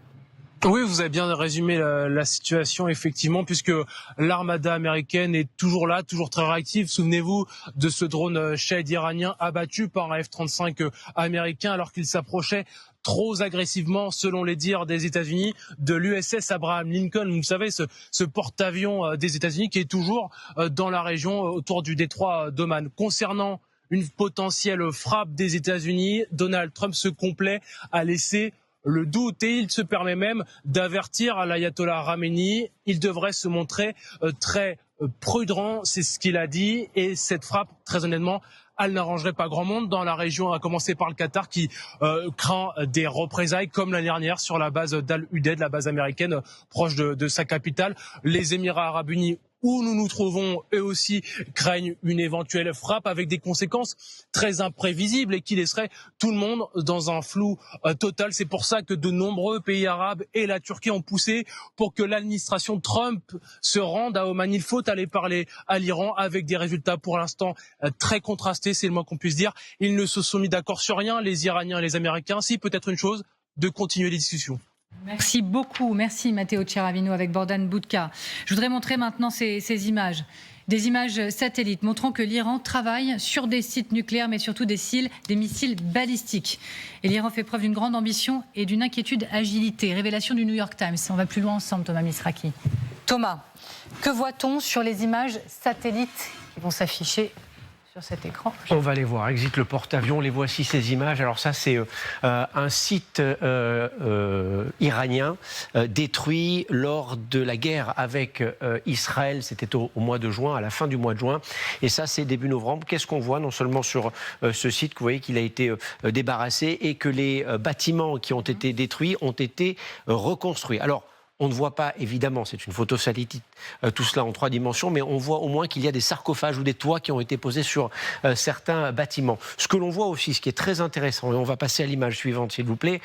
Oui, vous avez bien résumé la situation, effectivement, puisque l'armada américaine est toujours là, toujours très réactive. Souvenez-vous de ce drone Shahed iranien abattu par un F-35 américain alors qu'il s'approchait trop agressivement, selon les dires des États-Unis, de l'USS Abraham Lincoln. Vous savez, ce porte-avions des États-Unis qui est toujours dans la région autour du détroit d'Oman. Concernant une potentielle frappe des États-Unis, Donald Trump se complaît à laisser le doute et il se permet même d'avertir l'ayatollah Khamenei. Il devrait se montrer très prudent, c'est ce qu'il a dit, et cette frappe, très honnêtement, elle n'arrangerait pas grand monde dans la région, à commencer par le Qatar qui craint des représailles comme l'année dernière sur la base d'Al-Udeid, la base américaine proche de sa capitale. Les Émirats arabes unis, où nous nous trouvons, eux aussi craignent une éventuelle frappe avec des conséquences très imprévisibles et qui laisseraient tout le monde dans un flou total. C'est pour ça que de nombreux pays arabes et la Turquie ont poussé pour que l'administration Trump se rende à Oman. Il faut aller parler à l'Iran avec des résultats pour l'instant très contrastés, c'est le moins qu'on puisse dire. Ils ne se sont mis d'accord sur rien, les Iraniens et les Américains. Si, peut-être une chose, de continuer les discussions.
Merci beaucoup. Merci Matteo Ciaravino avec Bordan Budka. Je voudrais montrer maintenant ces images. Des images satellites montrant que l'Iran travaille sur des sites nucléaires, mais surtout des missiles balistiques. Et l'Iran fait preuve d'une grande ambition et d'une inquiétude agilité. Révélation du New York Times. On va plus loin ensemble, Thomas Misraki. Thomas, que voit-on sur les images satellites qui vont s'afficher sur cet écran?
On va les voir. Exit le porte-avions. Les voici, ces images. Alors ça, c'est un site iranien détruit lors de la guerre avec Israël. C'était au mois de juin, à la fin du mois de juin. Et ça, c'est début novembre. Qu'est-ce qu'on voit? Non seulement sur ce site, que vous voyez qu'il a été débarrassé et que les bâtiments qui ont été détruits ont été reconstruits. Alors, on ne voit pas, évidemment, c'est une photo satellite, tout cela en 3 dimensions, mais on voit au moins qu'il y a des sarcophages ou des toits qui ont été posés sur certains bâtiments. Ce que l'on voit aussi, ce qui est très intéressant, et on va passer à l'image suivante, s'il vous plaît,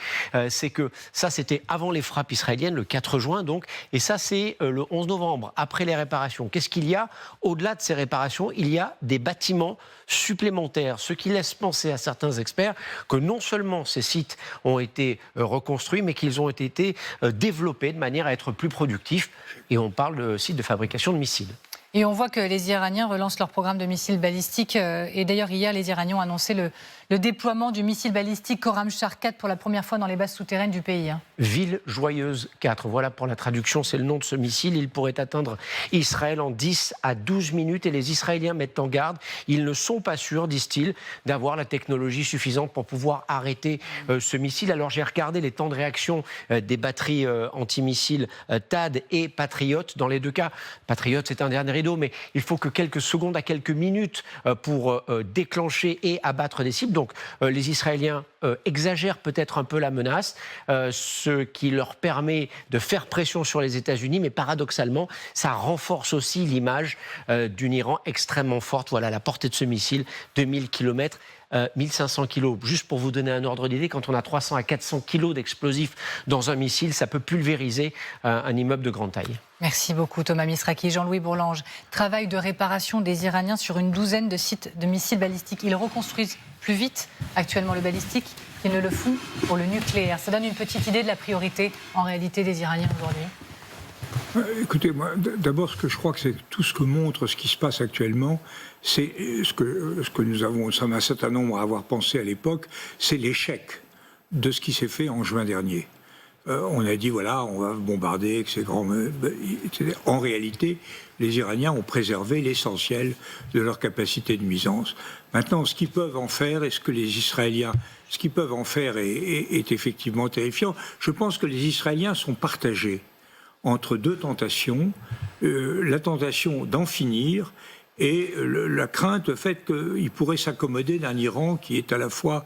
c'est que ça, c'était avant les frappes israéliennes, le 4 juin, donc, et ça, c'est le 11 novembre, après les réparations. Qu'est-ce qu'il y a? Au-delà de ces réparations, il y a des bâtiments supplémentaires, ce qui laisse penser à certains experts que non seulement ces sites ont été reconstruits, mais qu'ils ont été développés de manière à être plus productifs. Et on parle de sites de fabrication de missiles.
Et on voit que les Iraniens relancent leur programme de missiles balistiques. Et d'ailleurs, hier, les Iraniens ont annoncé le déploiement du missile balistique Khorramshahr 4 pour la première fois dans les bases souterraines du pays.
Ville joyeuse 4, voilà pour la traduction, c'est le nom de ce missile. Il pourrait atteindre Israël en 10 à 12 minutes et les Israéliens mettent en garde. Ils ne sont pas sûrs, disent-ils, d'avoir la technologie suffisante pour pouvoir arrêter ce missile. Alors j'ai regardé les temps de réaction des batteries antimissiles THAAD et Patriot. Dans les deux cas, Patriot c'est un dernier rideau, mais il faut que quelques secondes à quelques minutes pour déclencher et abattre des cibles. Donc les Israéliens exagèrent peut-être un peu la menace, ce qui leur permet de faire pression sur les États-Unis, mais paradoxalement, ça renforce aussi l'image d'un Iran extrêmement forte. Voilà la portée de ce missile, 2000 km. 1500 kilos. Juste pour vous donner un ordre d'idée, quand on a 300 à 400 kilos d'explosifs dans un missile, ça peut pulvériser un immeuble de grande taille.
Merci beaucoup Thomas Misraki. Jean-Louis Bourlange, travail de réparation des Iraniens sur une douzaine de sites de missiles balistiques. Ils reconstruisent plus vite actuellement le balistique qu'ils ne le font pour le nucléaire. Ça donne une petite idée de la priorité en réalité des Iraniens aujourd'hui.
Écoutez, moi, d'abord, ce que je crois que c'est tout ce que montre ce qui se passe actuellement, c'est ce que nous avons, ça m'a un certain nombre à avoir pensé à l'époque, c'est l'échec de ce qui s'est fait en juin dernier. On a dit, voilà, on va bombarder avec ces grands... En réalité, les Iraniens ont préservé l'essentiel de leur capacité de nuisance. Maintenant, ce qu'ils peuvent en faire et ce que les Israéliens... Ce qu'ils peuvent en faire est effectivement terrifiant. Je pense que les Israéliens sont partagés entre deux tentations, la tentation d'en finir et la crainte, le fait qu'il pourrait s'accommoder d'un Iran qui est à la fois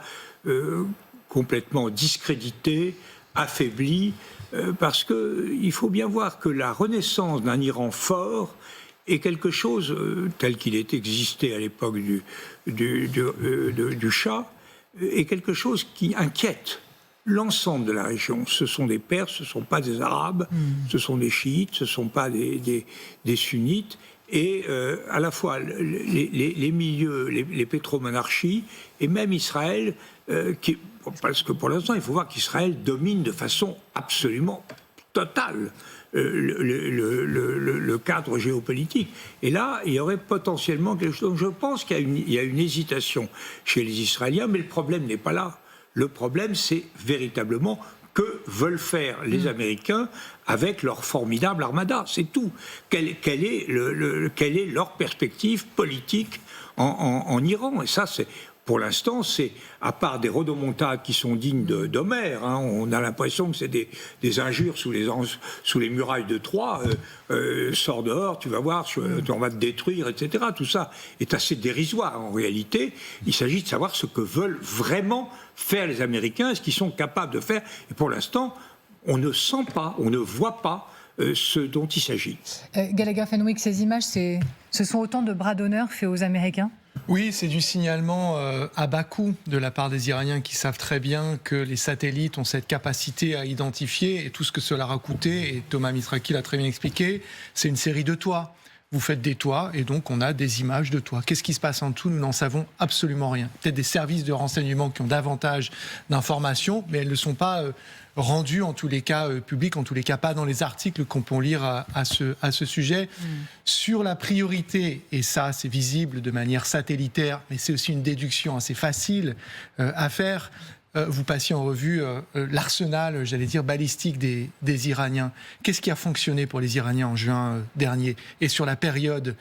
complètement discrédité, affaibli, parce qu'il faut bien voir que la renaissance d'un Iran fort est quelque chose tel qu'il est existé à l'époque du Shah, est quelque chose qui inquiète l'ensemble de la région. Ce sont des Perses, ce ne sont pas des Arabes, ce sont des chiites, ce ne sont pas des sunnites. Et à la fois les milieux, les pétromonarchies, et même Israël, parce que pour l'instant, il faut voir qu'Israël domine de façon absolument totale le cadre géopolitique. Et là, il y aurait potentiellement quelque chose. Donc je pense qu'il y a une hésitation chez les Israéliens, mais le problème n'est pas là. Le problème, c'est véritablement que veulent faire les Américains avec leur formidable armada. C'est tout. Quelle est leur perspective politique en Iran? Et ça, c'est... Pour l'instant, c'est, à part des rodomontades qui sont dignes d'Homère, on a l'impression que c'est des injures sous les murailles de Troie, sors dehors, tu vas voir, on va te détruire, etc. Tout ça est assez dérisoire en réalité. Il s'agit de savoir ce que veulent vraiment faire les Américains, ce qu'ils sont capables de faire. Et pour l'instant, on ne sent pas, on ne voit pas ce dont il s'agit.
Gallagher Fenwick, ces images, ce sont autant de bras d'honneur faits aux Américains?
Oui, c'est du signalement à bas coût de la part des Iraniens qui savent très bien que les satellites ont cette capacité à identifier et tout ce que cela a coûté, et Thomas Mitraki l'a très bien expliqué, c'est une série de toits. Vous faites des toits et donc on a des images de toits. Qu'est-ce qui se passe en dessous? Nous n'en savons absolument rien. Peut-être des services de renseignement qui ont davantage d'informations, mais elles ne sont pas rendues en tous les cas publiques, en tous les cas pas dans les articles qu'on peut lire à ce sujet. Sur la priorité, et ça c'est visible de manière satellitaire, mais c'est aussi une déduction assez facile à faire, vous passiez en revue l'arsenal, j'allais dire, balistique des Iraniens. Qu'est-ce qui a fonctionné pour les Iraniens en juin dernier? Et sur la période,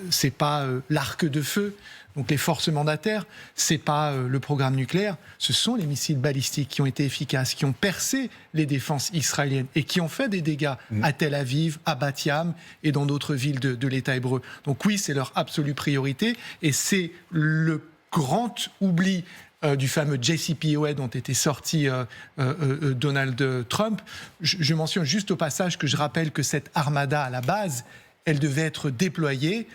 c'est pas l'arc de feu, donc les forces mandataires, c'est pas le programme nucléaire, ce sont les missiles balistiques qui ont été efficaces, qui ont percé les défenses israéliennes et qui ont fait des dégâts à Tel Aviv, à Bat Yam et dans d'autres villes de l'État hébreu. Donc oui, c'est leur absolue priorité et c'est le grand oubli du fameux JCPOA dont était sorti Donald Trump. Je mentionne juste au passage que je rappelle que cette armada, à la base, elle devait être déployée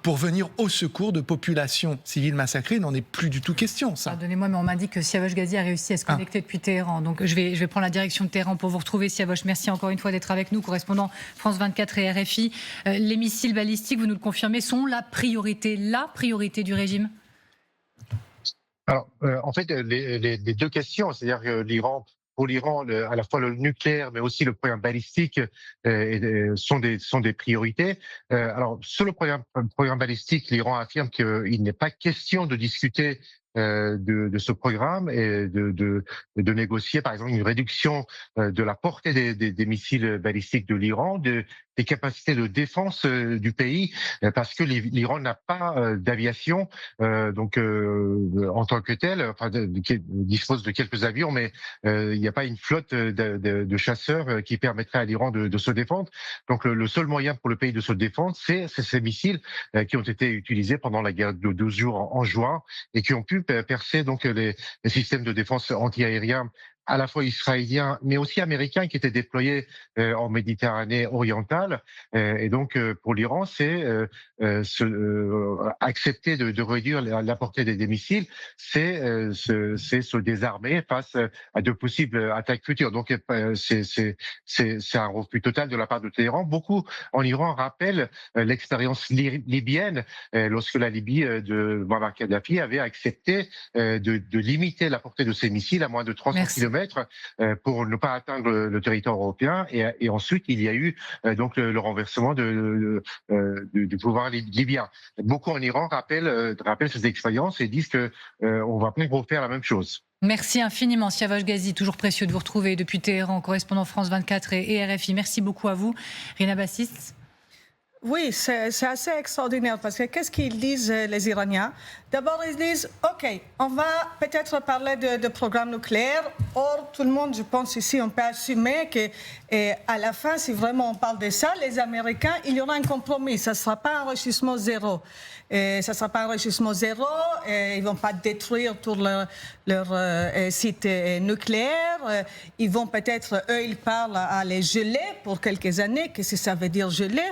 pour venir au secours de populations civiles massacrées. Il n'en est plus du tout question, ça.
Pardonnez-moi, mais on m'a dit que Siavash Ghazi a réussi à se connecter depuis Téhéran. Donc je vais prendre la direction de Téhéran pour vous retrouver, Siavash. Merci encore une fois d'être avec nous, correspondant France 24 et RFI. Les missiles balistiques, vous nous le confirmez, sont la priorité du régime?
Alors, en fait, les deux questions, c'est-à-dire que pour l'Iran, à la fois le nucléaire, mais aussi le programme balistique sont des priorités. Alors, sur le programme balistique, l'Iran affirme qu'il n'est pas question de discuter de ce programme et de négocier, par exemple, une réduction de la portée des missiles balistiques de l'Iran, des capacités de défense du pays, parce que l'Iran n'a pas d'aviation, donc en tant que tel, enfin, dispose de quelques avions, mais il n'y a pas une flotte de chasseurs qui permettrait à l'Iran de se défendre. Donc le seul moyen pour le pays de se défendre, c'est ces missiles qui ont été utilisés pendant la guerre de 12 jours en juin et qui ont pu percer donc les systèmes de défense antiaériens à la fois israéliens, mais aussi américains qui étaient déployés en Méditerranée orientale. Et donc, pour l'Iran, c'est accepter de réduire la portée des missiles, c'est se désarmer face à de possibles attaques futures. Donc, c'est un refus total de la part de Téhéran. Beaucoup en Iran rappellent l'expérience libyenne, lorsque la Libye de Muammar Kadhafi avait accepté de limiter la portée de ses missiles à moins de 300 km pour ne pas atteindre le territoire européen. Et ensuite, il y a eu donc le renversement du pouvoir libyen. Beaucoup en Iran rappellent ces expériences et disent que on va pas refaire la même chose.
Merci infiniment, Siavash Ghazi, toujours précieux de vous retrouver depuis Téhéran, correspondant France 24 et RFI. Merci beaucoup à vous. Rina Bassis.
Oui, c'est assez extraordinaire parce que qu'est-ce qu'ils disent les Iraniens? D'abord, ils disent, OK, on va peut-être parler de programme nucléaire. Or, tout le monde, je pense ici, on peut assumer qu'à la fin, si vraiment on parle de ça, les Américains, il y aura un compromis. Ça ne sera pas un enrichissement zéro. Ça ne sera pas un enrichissement zéro. Ils ne vont pas détruire tout leur site nucléaire. Ils vont peut-être, eux, ils parlent à les geler pour quelques années. Qu'est-ce que ça veut dire geler?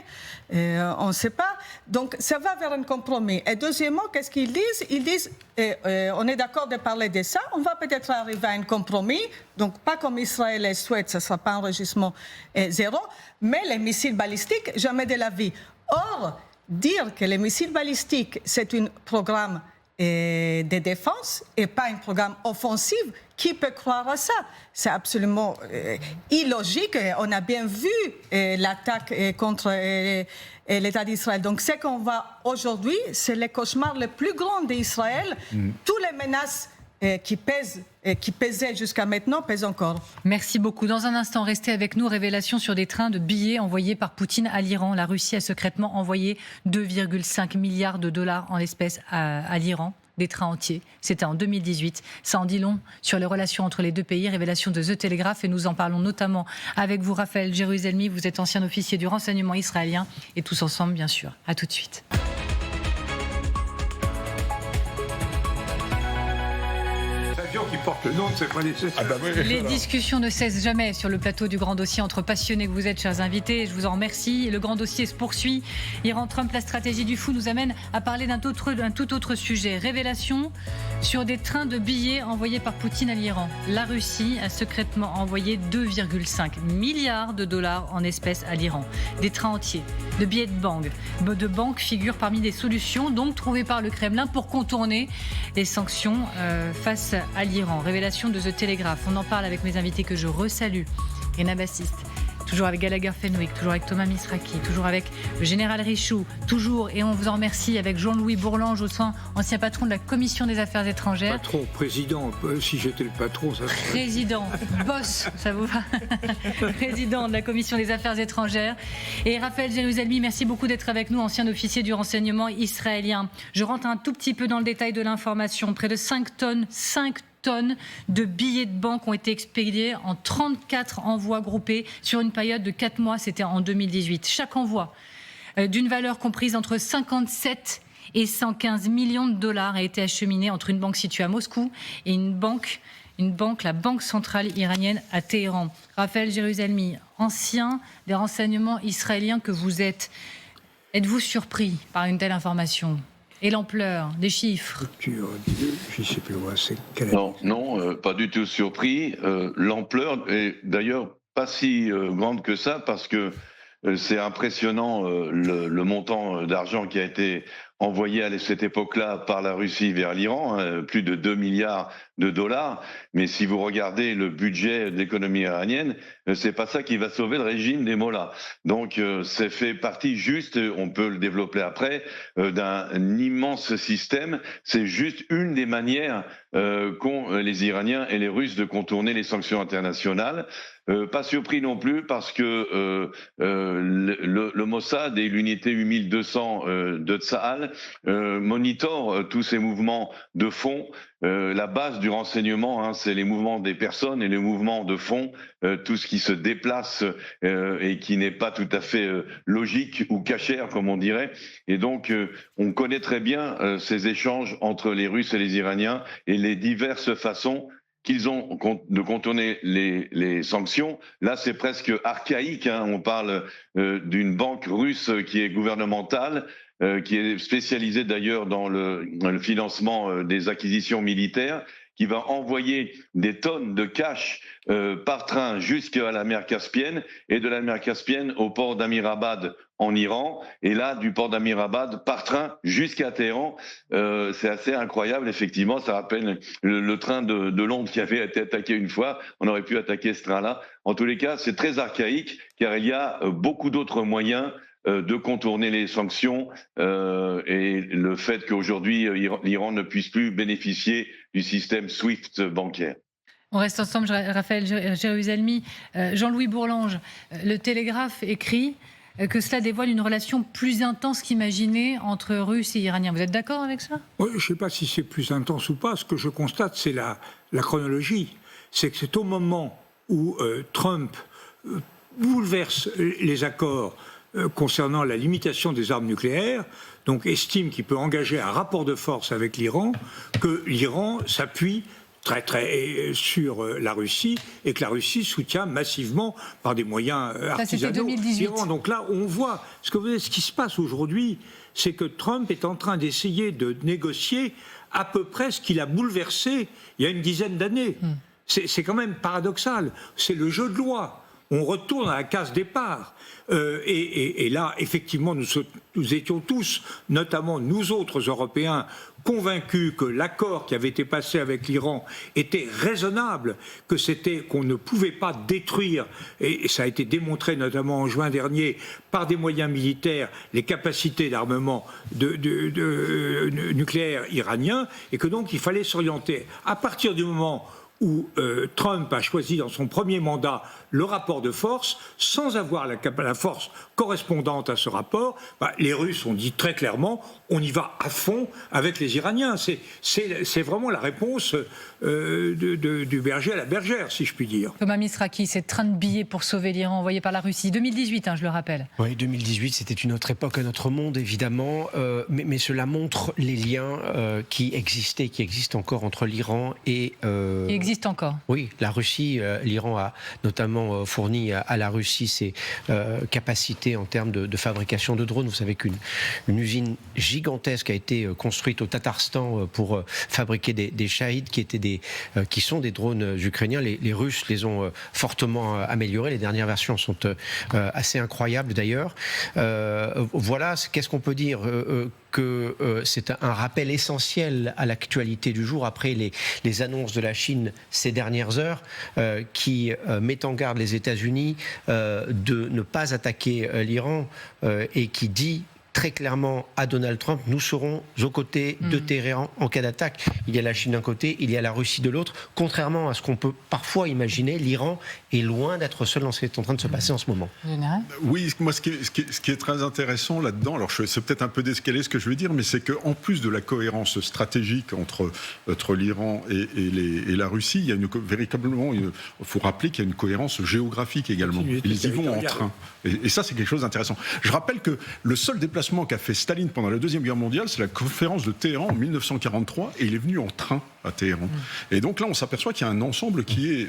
On ne sait pas. Donc, ça va vers un compromis. Et deuxièmement, qu'est-ce qu'ils disent? Ils disent, on est d'accord de parler de ça, on va peut-être arriver à un compromis. Donc, pas comme Israël le souhaite, ce ne sera pas un enrichissement zéro, mais les missiles balistiques, jamais de la vie. Or, dire que les missiles balistiques, c'est un programme de défense et pas un programme offensif, qui peut croire à ça? C'est absolument illogique. On a bien vu l'attaque contre l'État d'Israël. Donc, ce qu'on voit aujourd'hui, c'est le cauchemar le plus grand d'Israël. Toutes les menaces qui pèse et qui pesait jusqu'à maintenant pèse encore.
Merci beaucoup. Dans un instant, restez avec nous. Révélation sur des trains de billets envoyés par Poutine à l'Iran. La Russie a secrètement envoyé 2,5 milliards de dollars en espèces à l'Iran. Des trains entiers. C'était en 2018. Ça en dit long sur les relations entre les deux pays. Révélation de The Telegraph et nous en parlons notamment avec vous, Raphaël Jérusalemi. Vous êtes ancien officier du renseignement israélien et tous ensemble, bien sûr. À tout de suite.
Qui porte le nom de ses prédécesseurs.
Les discussions ne cessent jamais sur le plateau du Grand Dossier entre passionnés que vous êtes, chers invités. Je vous en remercie. Le Grand Dossier se poursuit. Iran-Trump, la stratégie du fou nous amène à parler d'un tout autre sujet. Révélation sur des trains de billets envoyés par Poutine à l'Iran. La Russie a secrètement envoyé 2,5 milliards de dollars en espèces à l'Iran. Des trains entiers de billets de banque figurent parmi des solutions donc trouvées par le Kremlin pour contourner les sanctions face à l'Iran. Révélation de The Telegraph. On en parle avec mes invités que je resalue. Rina Bassiste, toujours avec Gallagher Fenwick, toujours avec Thomas Misraki, toujours avec le général Richoux, toujours, et on vous en remercie, avec Jean-Louis Bourlange, ancien patron de la Commission des Affaires étrangères.
Patron, président, si j'étais le patron, ça serait...
Président, boss, ça vous va? Président de la Commission des Affaires étrangères. Et Raphaël Jérusalemi, merci beaucoup d'être avec nous, ancien officier du renseignement israélien. Je rentre un tout petit peu dans le détail de l'information. Près de 5 tonnes de billets de banque ont été expédiés en 34 envois groupés sur une période de 4 mois, c'était en 2018. Chaque envoi, d'une valeur comprise entre 57 et 115 millions de dollars, a été acheminé entre une banque située à Moscou et une banque, la Banque centrale iranienne à Téhéran. Raphaël Jérusalemi, ancien des renseignements israéliens que vous êtes, êtes-vous surpris par une telle information ? Et l'ampleur des chiffres?
Non, pas du tout surpris. L'ampleur est d'ailleurs pas si grande que ça parce que c'est impressionnant le montant d'argent qui a été envoyé à cette époque-là par la Russie vers l'Iran, plus de 2 milliards de dollars. Mais si vous regardez le budget de l'économie iranienne, c'est pas ça qui va sauver le régime des mollahs. Donc c'est fait partie juste, on peut le développer après, d'un immense système. C'est juste une des manières qu'ont les Iraniens et les Russes de contourner les sanctions internationales. Pas surpris non plus parce que le Mossad et l'unité 8200 de Tsahal monitorent tous ces mouvements de fonds. La base du renseignement, c'est les mouvements des personnes et les mouvements de fonds, tout ce qui se déplace et qui n'est pas tout à fait logique ou cachère, comme on dirait. Et donc, on connaît très bien ces échanges entre les Russes et les Iraniens et les diverses façons qu'ils ont de contourner les sanctions. Là, c'est presque archaïque. On parle d'une banque russe qui est gouvernementale, qui est spécialisée d'ailleurs dans le financement des acquisitions militaires, qui va envoyer des tonnes de cash par train jusqu'à la mer Caspienne et de la mer Caspienne au port d'Amirabad en Iran, et là du port d'Amirabad par train jusqu'à Téhéran. C'est assez incroyable, effectivement. Ça rappelle le train de Londres qui avait été attaqué une fois. On aurait pu attaquer ce train-là. En tous les cas, c'est très archaïque car il y a beaucoup d'autres moyens de contourner les sanctions et le fait qu'aujourd'hui l'Iran ne puisse plus bénéficier du système SWIFT bancaire.
On reste ensemble, Raphaël Jérusalemi. Jean-Louis Bourlange, le Télégraphe écrit que cela dévoile une relation plus intense qu'imaginée entre Russes et Iraniens. Vous êtes d'accord avec ça?
Oui, je ne sais pas si c'est plus intense ou pas. Ce que je constate, c'est la chronologie. C'est que c'est au moment où Trump bouleverse les accords concernant la limitation des armes nucléaires, donc estime qu'il peut engager un rapport de force avec l'Iran, que l'Iran s'appuie très sur la Russie et que la Russie soutient massivement par des moyens artisanaux l'Iran. Donc là, on voit ce qui se passe aujourd'hui, c'est que Trump est en train d'essayer de négocier à peu près ce qu'il a bouleversé il y a une dizaine d'années. C'est quand même paradoxal. C'est le jeu de loi. on retourne à la case départ. Et là, effectivement, nous étions tous, notamment nous autres Européens, convaincus que l'accord qui avait été passé avec l'Iran était raisonnable, qu'on ne pouvait pas détruire, et ça a été démontré notamment en juin dernier, par des moyens militaires, les capacités d'armement nucléaire iranien, et que donc il fallait s'orienter. À partir du moment où Trump a choisi dans son premier mandat le rapport de force, sans avoir la force correspondante à ce rapport, les Russes ont dit très clairement, on y va à fond avec les Iraniens. C'est vraiment la réponse du berger à la bergère, si je puis dire.
Thomas Misraki, ces trains de billets pour sauver l'Iran envoyés par la Russie, 2018, je le rappelle.
Oui, 2018, c'était une autre époque, un autre monde, évidemment, mais cela montre les liens qui existent encore entre l'Iran et...
Qui existent encore.
Oui, la Russie, l'Iran a notamment fourni à la Russie ses capacités en termes de fabrication de drones. Vous savez qu'une usine gigantesque a été construite au Tatarstan pour fabriquer des Shahed qui sont des drones ukrainiens. Les Russes les ont fortement améliorés. Les dernières versions sont assez incroyables d'ailleurs. Voilà, qu'est-ce qu'on peut dire que c'est un rappel essentiel à l'actualité du jour après les annonces de la Chine ces dernières heures qui met en garde les États-Unis de ne pas attaquer l'Iran et qui dit très clairement à Donald Trump, nous serons aux côtés de Téhéran en cas d'attaque. Il y a la Chine d'un côté, il y a la Russie de l'autre. Contrairement à ce qu'on peut parfois imaginer, l'Iran est loin d'être seul dans ce qui est en train de se passer en ce moment.
Oui, moi ce qui est très intéressant là-dedans, alors c'est peut-être un peu décalé ce que je veux dire, mais c'est qu'en plus de la cohérence stratégique entre l'Iran et la Russie, il y a véritablement, il faut rappeler qu'il y a une cohérence géographique également. Ils y vont en train. Et ça, c'est quelque chose d'intéressant. Je rappelle que le seul déplacement qu'a fait Staline pendant la Deuxième Guerre mondiale, c'est la conférence de Téhéran en 1943, et il est venu en train à Téhéran. Et donc là, on s'aperçoit qu'il y a un ensemble qui est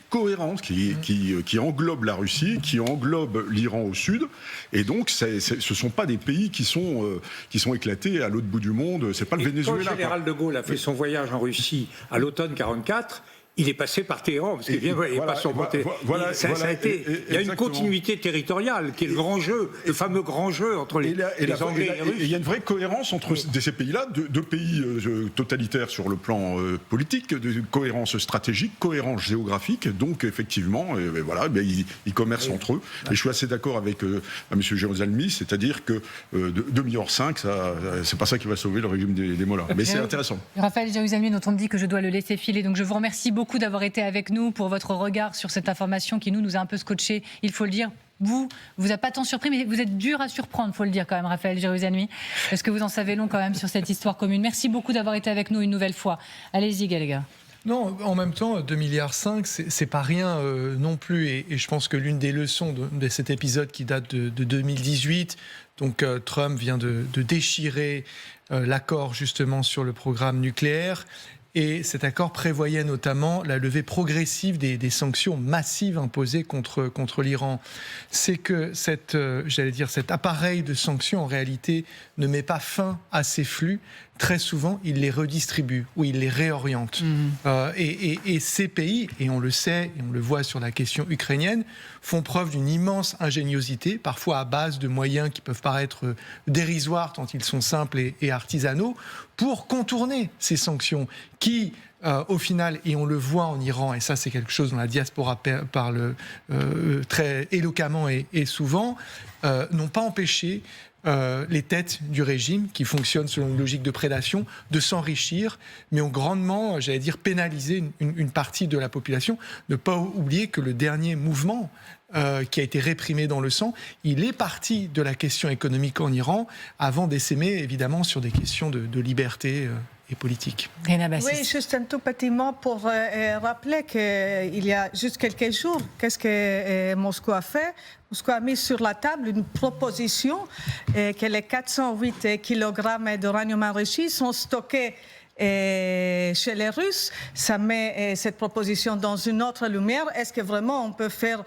cohérent, qui englobe la Russie, qui englobe l'Iran au sud, et donc ce ne sont pas des pays qui sont éclatés à l'autre bout du monde, c'est pas le Venezuela.
Quand le général de Gaulle a fait son voyage en Russie à l'automne 1944, il est passé par Téhéran, parce qu'il n'est pas surmonté. Il y a une continuité territoriale, qui est le grand jeu, le fameux grand jeu entre les Anglais et les Russes.
Il y a une vraie cohérence entre ces pays-là, deux pays totalitaires sur le plan politique, de cohérence stratégique, cohérence géographique, donc effectivement, ils commercent entre eux. Et je suis assez d'accord avec M. Jérusalemi, c'est-à-dire que 2,5 millions, c'est pas ça qui va sauver le régime des Mollahs. Mais c'est intéressant.
Raphaël Jérusalemi, dont on me dit que je dois le laisser filer, donc je vous remercie beaucoup d'avoir été avec nous pour votre regard sur cette information qui nous a un peu scotché, il faut le dire. Vous n'êtes pas tant surpris, mais vous êtes dur à surprendre, il faut le dire quand même, Raphaël Jérusalemi, parce que vous en savez long quand même sur cette histoire commune. Merci beaucoup d'avoir été avec nous une nouvelle fois. Allez-y, Gallagher.
Non, en même temps, 2,5 milliards, c'est pas rien non plus. Et je pense que l'une des leçons de cet épisode qui date de 2018, donc Trump vient de déchirer l'accord justement sur le programme nucléaire. Et cet accord prévoyait notamment la levée progressive des sanctions massives imposées contre l'Iran. C'est que cet appareil de sanctions, en réalité, ne met pas fin à ces flux. Très souvent, il les redistribue ou il les réoriente. Et ces pays, et on le sait, et on le voit sur la question ukrainienne, font preuve d'une immense ingéniosité, parfois à base de moyens qui peuvent paraître dérisoires tant ils sont simples et artisanaux, pour contourner ces sanctions qui, au final, et on le voit en Iran, et ça c'est quelque chose dont la diaspora parle très éloquemment et souvent, n'ont pas empêché les têtes du régime, qui fonctionnent selon une logique de prédation, de s'enrichir, mais ont grandement, pénalisé une partie de la population. Ne pas oublier que le dernier mouvement qui a été réprimé dans le sang, il est parti de la question économique en Iran, avant d'essaimer évidemment sur des questions de liberté et politique.
Oui, juste un tout petit mot pour rappeler qu'il y a juste quelques jours, qu'est-ce que Moscou a fait ? Moscou a mis sur la table une proposition que les 408 kg d'uranium enrichi sont stockés chez les Russes. Ça met cette proposition dans une autre lumière. Est-ce que vraiment on peut faire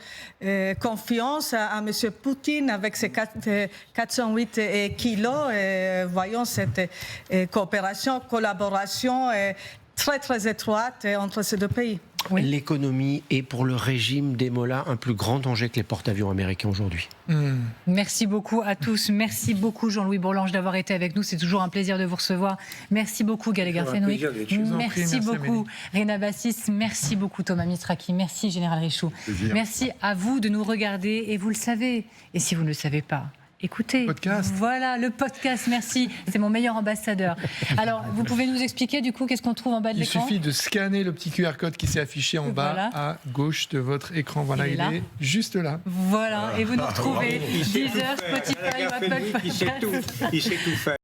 confiance à M. Poutine avec ces 408 kilos? Voyons cette coopération, collaboration très très étroite entre ces deux pays.
l'économie et pour le régime des mollahs un plus grand danger que les porte-avions américains aujourd'hui.
Merci beaucoup à tous. Merci beaucoup Jean-Louis Bourlange d'avoir été avec nous. C'est toujours un plaisir de vous recevoir. Merci beaucoup Gallagher Fenwick. Merci beaucoup Rina Bassis. Merci beaucoup Thomas Mistraki. Merci Général Richoux. Merci à vous de nous regarder et vous le savez. Et si vous ne le savez pas, écoutez, voilà le podcast, merci, c'est mon meilleur ambassadeur. Alors, vous pouvez nous expliquer du coup qu'est-ce qu'on trouve en bas de l'écran ?
Il suffit de scanner le petit QR code qui s'est affiché en bas à gauche de votre écran. Voilà, il est juste là.
Voilà, et vous nous retrouvez Deezer, Spotify ou Apple Podcast.
Il sait tout faire.